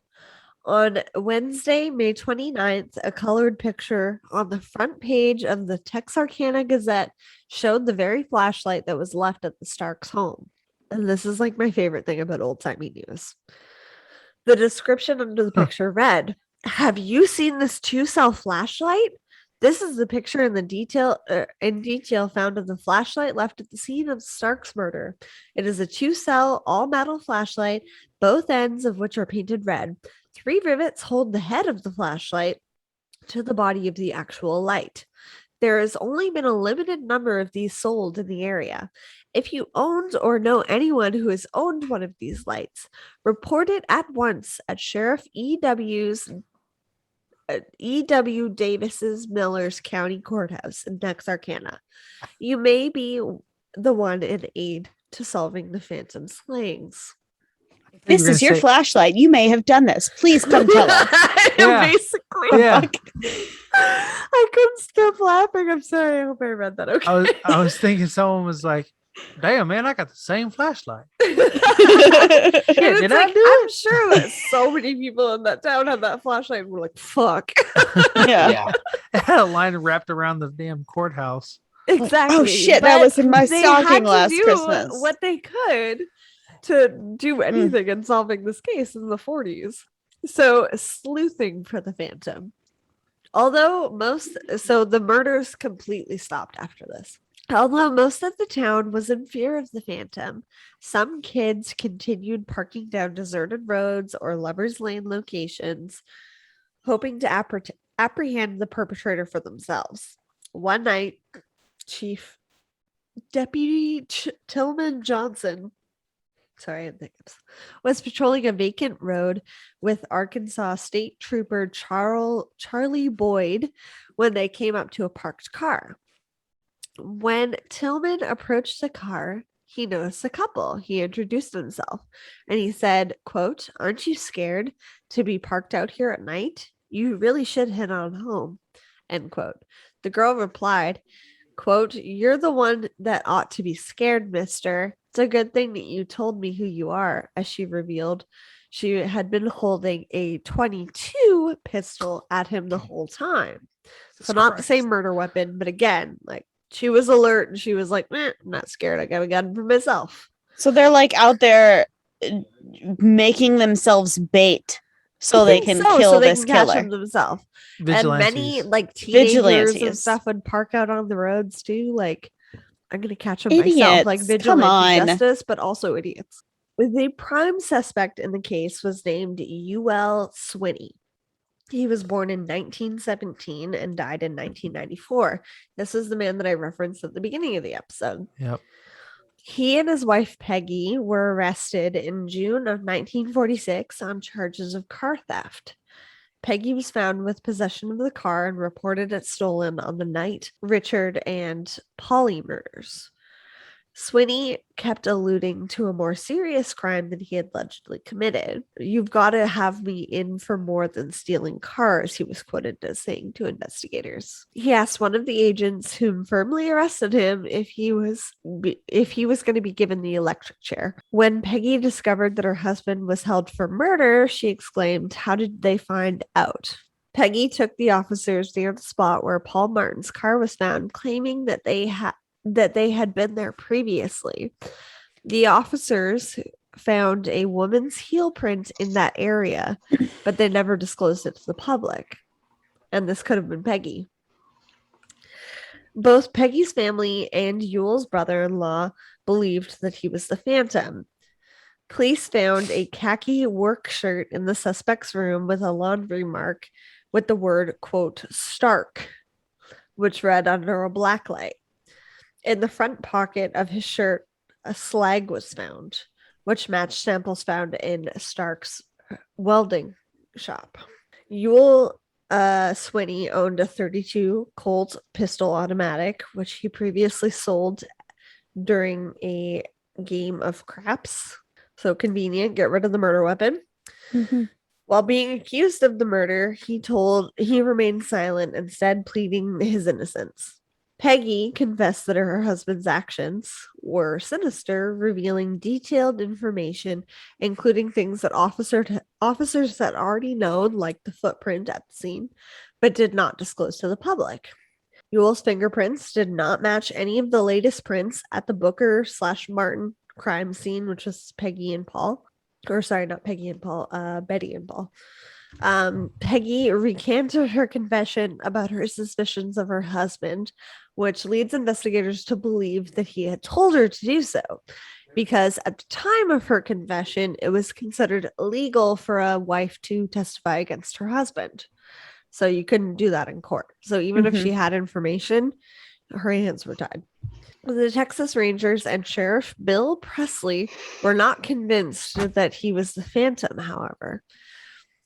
On Wednesday, May 29th, a colored picture on the front page of the Texarcana Gazette showed the very flashlight that was left at the Starks' home. And this is like my favorite thing about old-timey news. The description under the picture read, "Have you seen this 2-cell flashlight? This is the picture in detail found of the flashlight left at the scene of the Starks murder. It is a 2-cell all-metal flashlight, both ends of which are painted red. 3 rivets hold the head of the flashlight to the body of the actual light. There has only been a limited number of these sold in the area. If you owned or know anyone who has owned one of these lights, report it at once at Sheriff E.W. Davis's Millers County Courthouse in Texarcana. You may be the one in aid to solving the phantom slayings." This is your flashlight. You may have done this. Please come tell us. Yeah. Basically, Yeah. I couldn't stop laughing. I'm sorry. I hope I read that okay. I was thinking someone was like, "Damn, man, I got the same flashlight." Yeah, it. it's Did like, I do I'm it? sure that so many people in that town had that flashlight and were like, fuck. Yeah. Yeah. It had a line wrapped around the damn courthouse. Exactly. Oh shit, that But was in my they stocking had to last do Christmas. what they could to do anything in solving this case in the 40s. So sleuthing for the Phantom. So the murders completely stopped after this. Although most of the town was in fear of the Phantom, some kids continued parking down deserted roads or Lover's Lane locations, hoping to apprehend the perpetrator for themselves. One night, Chief Deputy Tillman Johnson, was patrolling a vacant road with Arkansas State Trooper Charlie Boyd when they came up to a parked car. When Tillman approached the car, he noticed a couple. He introduced himself and he said, quote, "Aren't you scared to be parked out here at night? You really should head on home," end quote. The girl replied, quote, "You're the one that ought to be scared, mister. It's a good thing that you told me who you are," as she revealed she had been holding a .22 pistol at him the whole time. So not the same murder weapon, but again, like, she was alert and she was like, I'm not scared. I got a gun for myself. So they're like out there making themselves bait so they can kill this catch killer. him themselves. Vigilantes. And many like teenagers and Vigilantes. stuff would park out on the roads too. Like, I'm gonna catch them Idiots. myself. Like Come vigilante on. justice, but also idiots. The prime suspect in the case was named UL Swinney. He was born in 1917 and died in 1994. This is the man that I referenced at the beginning of the episode. Yep. He and his wife Peggy were arrested in June of 1946 on charges of car theft. Peggy was found with possession of the car and reported it stolen on the night Richard and Polly murders. Swinney kept alluding to a more serious crime that he had allegedly committed. "You've got to have me in for more than stealing cars," he was quoted as saying to investigators. He asked one of the agents whom firmly arrested him if he was going to be given the electric chair. When Peggy discovered that her husband was held for murder, she exclaimed, "How did they find out?" Peggy took the officers near the spot where Paul Martin's car was found, claiming that they had been there previously. The officers found a woman's heel print in that area, but they never disclosed it to the public. And this could have been Peggy. Both Peggy's family and Yule's brother-in-law believed that he was the Phantom. Police found a khaki work shirt in the suspect's room with a laundry mark with the word, quote, "Stark," which read under a black light. In the front pocket of his shirt, a slag was found, which matched samples found in Stark's welding shop. Yule Swinney owned a .32 Colt pistol automatic, which he previously sold during a game of craps. So convenient, get rid of the murder weapon. Mm-hmm. While being accused of the murder, he remained silent, instead pleading his innocence. Peggy confessed that her husband's actions were sinister, revealing detailed information, including things that officers had already known, like the footprint at the scene, but did not disclose to the public. Yule's fingerprints did not match any of the latest prints at the Booker/Martin crime scene, which was Peggy and Paul. Or sorry, not Peggy and Paul, Betty and Paul. Peggy recanted her confession about her suspicions of her husband, which leads investigators to believe that he had told her to do so, because at the time of her confession, it was considered illegal for a wife to testify against her husband. So you couldn't do that in court. So even if she had information, her hands were tied. The Texas Rangers and Sheriff Bill Presley were not convinced that he was the Phantom, however.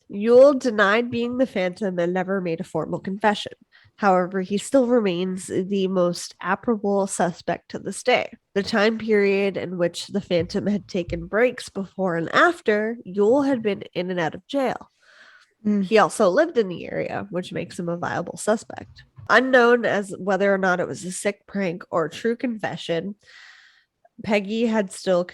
Yule denied being the Phantom and never made a formal confession. However, he still remains the most approbable suspect to this day. The time period in which the Phantom had taken breaks before and after, Yule had been in and out of jail. He also lived in the area, which makes him a viable suspect. Unknown as whether or not it was a sick prank or true confession, Peggy had still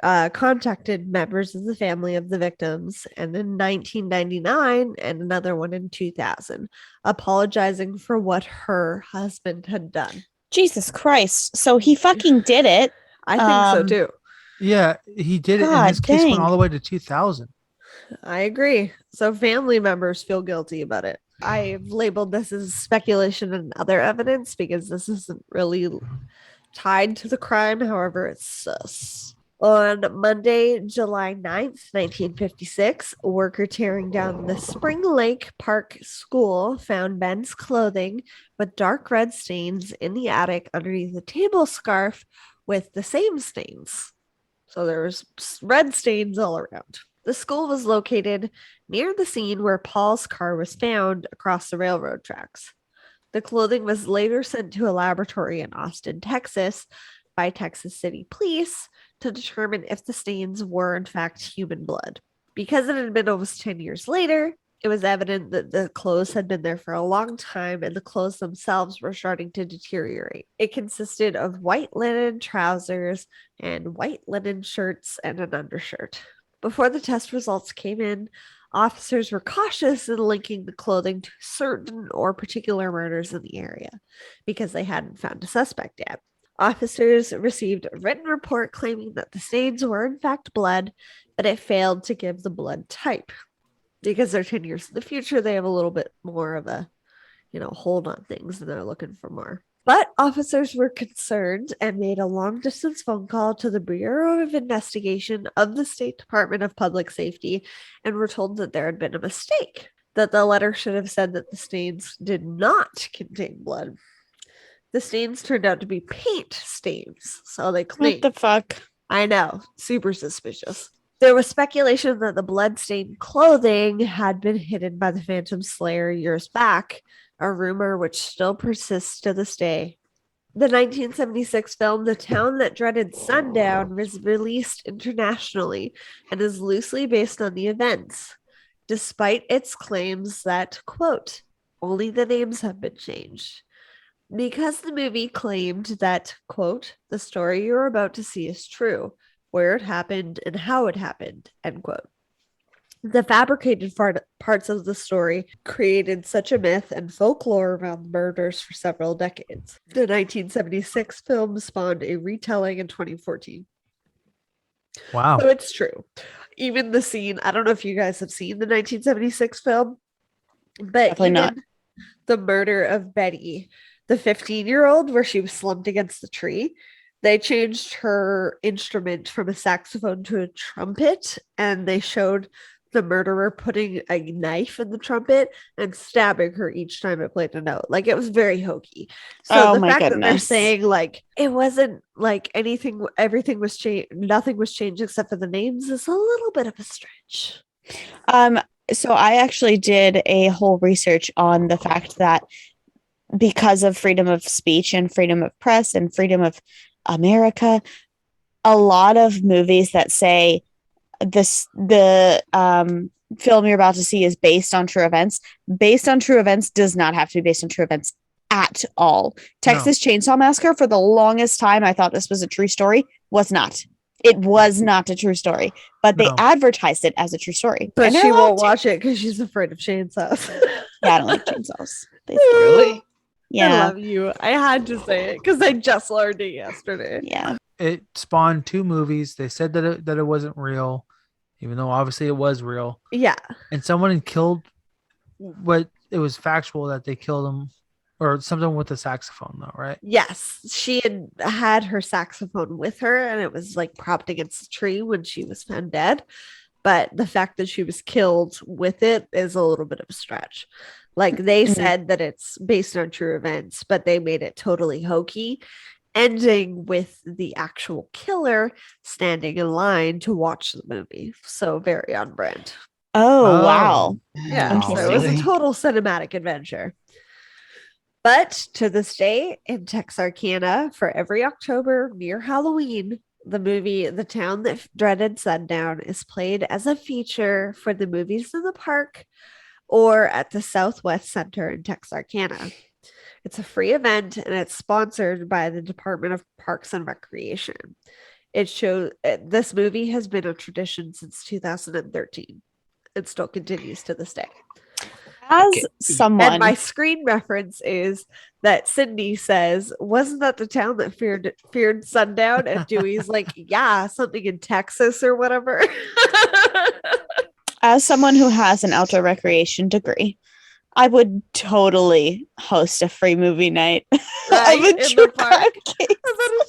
contacted members of the family of the victims, and in 1999 and another one in 2000, apologizing for what her husband had done. Jesus Christ. So he fucking did it. I think so too. Yeah, he did it, and God his case went dang. all the way to 2000. I agree. So family members feel guilty about it. I've labeled this as speculation and other evidence because this isn't really tied to the crime. However, it's sus. On Monday, July 9th, 1956, a worker tearing down the Spring Lake Park School found Ben's clothing with dark red stains in the attic underneath a table scarf with the same stains. So there was red stains all around. The school was located near the scene where Paul's car was found across the railroad tracks. The clothing was later sent to a laboratory in Austin, Texas, by Texas City Police to determine if the stains were in fact human blood. Because it had been almost 10 years later, it was evident that the clothes had been there for a long time and the clothes themselves were starting to deteriorate. It consisted of white linen trousers and white linen shirts and an undershirt. Before the test results came in, officers were cautious in linking the clothing to certain or particular murders in the area because they hadn't found a suspect yet. Officers received a written report claiming that the stains were in fact blood, but it failed to give the blood type. Because they're 10 years in the future, they have a little bit more of a, hold on things and they're looking for more. But officers were concerned and made a long-distance phone call to the Bureau of Investigation of the State Department of Public Safety and were told that there had been a mistake, that the letter should have said that the stains did not contain blood. The stains turned out to be paint stains, so they claimed. What the fuck? I know, super suspicious. There was speculation that the blood-stained clothing had been hidden by the Phantom Slayer years back, a rumor which still persists to this day. The 1976 film The Town That Dreaded Sundown was released internationally and is loosely based on the events, despite its claims that, quote, only the names have been changed. Because the movie claimed that, quote, the story you're about to see is true, where it happened and how it happened, end quote. The fabricated parts of the story created such a myth and folklore around murders for several decades. The 1976 film spawned a retelling in 2014. Wow. So it's true. Even the scene, I don't know if you guys have seen the 1976 film, but Definitely not. The murder of Betty, the 15-year-old, where she was slumped against the tree, they changed her instrument from a saxophone to a trumpet, and they showed the murderer putting a knife in the trumpet and stabbing her each time it played a note. Like, it was very hokey. So the fact that they're saying like it wasn't like everything was changed, nothing was changed except for the names is a little bit of a stretch. So I actually did a whole research on the fact that because of freedom of speech and freedom of press and freedom of America, a lot of movies that say the film you're about to see is based on true events does not have to be based on true events at all. Texas Chainsaw Massacre, for the longest time I thought this was a true story. It was not a true story, but they advertised it as a true story. But she won't watch it because she's afraid of chainsaws. Yeah, I don't like chainsaws. Really? Yeah. I love you. I had to say it because I just learned it yesterday. Yeah. It spawned 2 movies. They said that it wasn't real, even though obviously it was real. Yeah. And someone killed, but it was factual that they killed him, or something with the saxophone, though, right? Yes. She had her saxophone with her, and it was like propped against the tree when she was found dead. But the fact that she was killed with it is a little bit of a stretch. Like, they said that it's based on true events, but they made it totally hokey, ending with the actual killer standing in line to watch the movie. So very on brand. Oh, wow. Yeah. So it was a total cinematic adventure. But to this day, in Texarcana, for every October near Halloween, the movie The Town That Dreaded Sundown is played as a feature for the Movies in the Park or at the Southwest Center in Texarkana. It's a free event and it's sponsored by the Department of Parks and Recreation. It shows this movie has been a tradition since 2013. It still continues to this day. As Okay. someone, And my screen reference is that Cindy says, "Wasn't that the town that feared sundown?" And Dewey's like, "Yeah, something in Texas or whatever." as someone who has an outdoor recreation degree, I would totally host a free movie night Right, of a in the true park. crime case.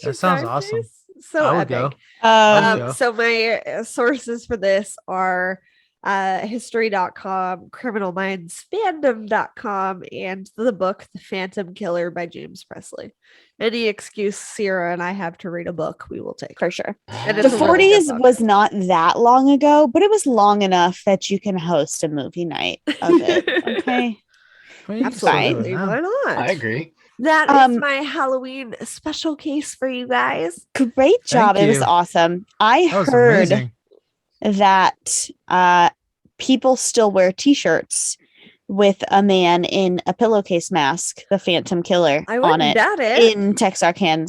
That sounds awesome. So I would go. epic. I would go. So my sources for this are history.com, criminalmindsfandom.com, and the book The Phantom Killer by James Presley. Any excuse Sierra and I have to read a book, we will take. For sure. And The it's a really good 40s book. was not that long ago, but it was long enough that you can host a movie night of it. Okay. I mean, you can still do it Absolutely. now. Why not? I agree. That is my Halloween special case for you guys. Great job. Thank It was you. awesome. I That was heard amazing. that people still wear t-shirts with a man in a pillowcase mask, the Phantom Killer, I on wouldn't it doubt it. in Texarcana.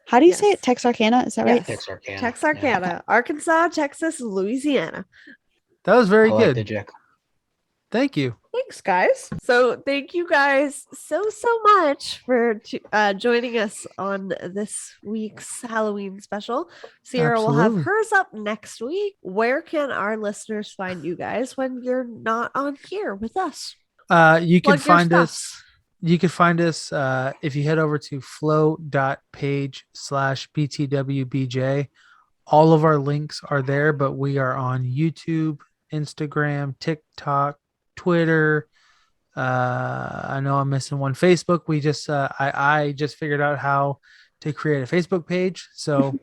How do you say it? Yes. Texarcana? Is that right? Texarkana. Texarkana, Arkansas, Texas, Louisiana. That was very I like good. the Jack. Thank you. Thanks, guys. So thank you guys so much for joining us on this week's Halloween special. Sierra will have Absolutely. hers up next week. Where can our listeners find you guys when you're not on here with us? You can Plug your find stuff. us. You can find us if you head over to flow.page/btwbj. All of our links are there, but we are on YouTube, Instagram, TikTok, Twitter. I know I'm missing one. Facebook. We just I just figured out how to create a Facebook page, so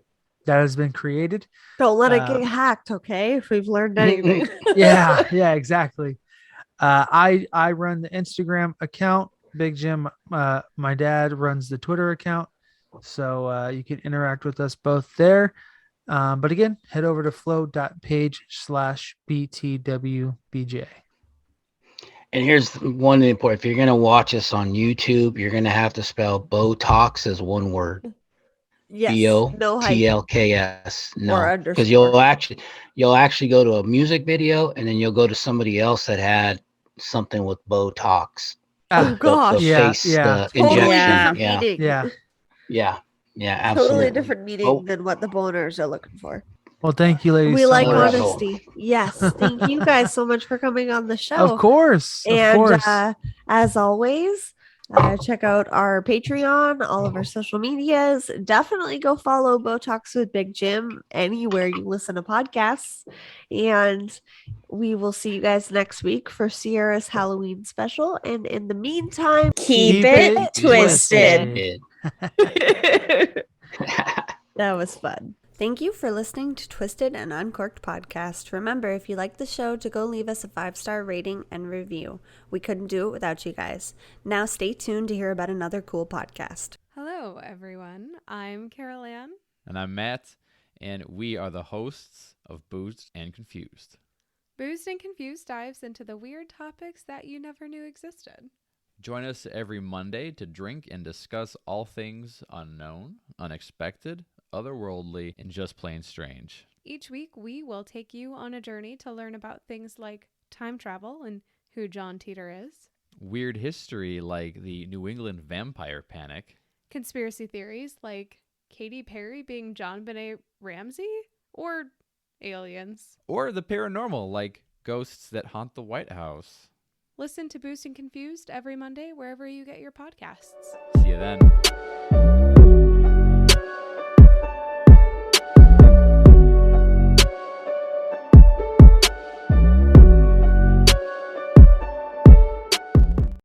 that has been created. Don't let it get hacked, okay? If we've learned anything. Yeah, exactly. I run the Instagram account. Big Jim, my dad, runs the Twitter account, so you can interact with us both there. But again, head over to flow.page/btwbj. And here's one important. If you're going to watch us on YouTube, you're going to have to spell BoTalks as one word. Yes. No BOTLKS. No, Or because underscore. you'll actually go to a music video and then you'll go to somebody else that had something with Botox. Oh gosh. Yeah. The Totally injection. different Yeah. meaning. Yeah. Absolutely. Totally different meaning than what the boners are looking for. Well, thank you, ladies. We so like much. honesty. Yes. Thank you guys so much for coming on the show. Of course. And as always, check out our Patreon, all of our social medias. Definitely go follow BoTalks with Big Jim anywhere you listen to podcasts. And we will see you guys next week for Sierra's Halloween special. And in the meantime, Keep it twisted. That was fun. Thank you for listening to Twisted and Uncorked Podcast. Remember, if you like the show, to go leave us a 5-star rating and review. We couldn't do it without you guys. Now stay tuned to hear about another cool podcast. Hello, everyone. I'm Carol Ann. And I'm Matt, and we are the hosts of Boozed and Confused. Boozed and Confused dives into the weird topics that you never knew existed. Join us every Monday to drink and discuss all things unknown, unexpected, otherworldly, and just plain strange. Each week, we will take you on a journey to learn about things like time travel and who John Teeter is, Weird history like the New England vampire panic, conspiracy theories like Katy Perry being John Benet Ramsey, or aliens. or the paranormal like ghosts that haunt the White House. Listen to Boozed and Confused every Monday wherever you get your podcasts. See you then.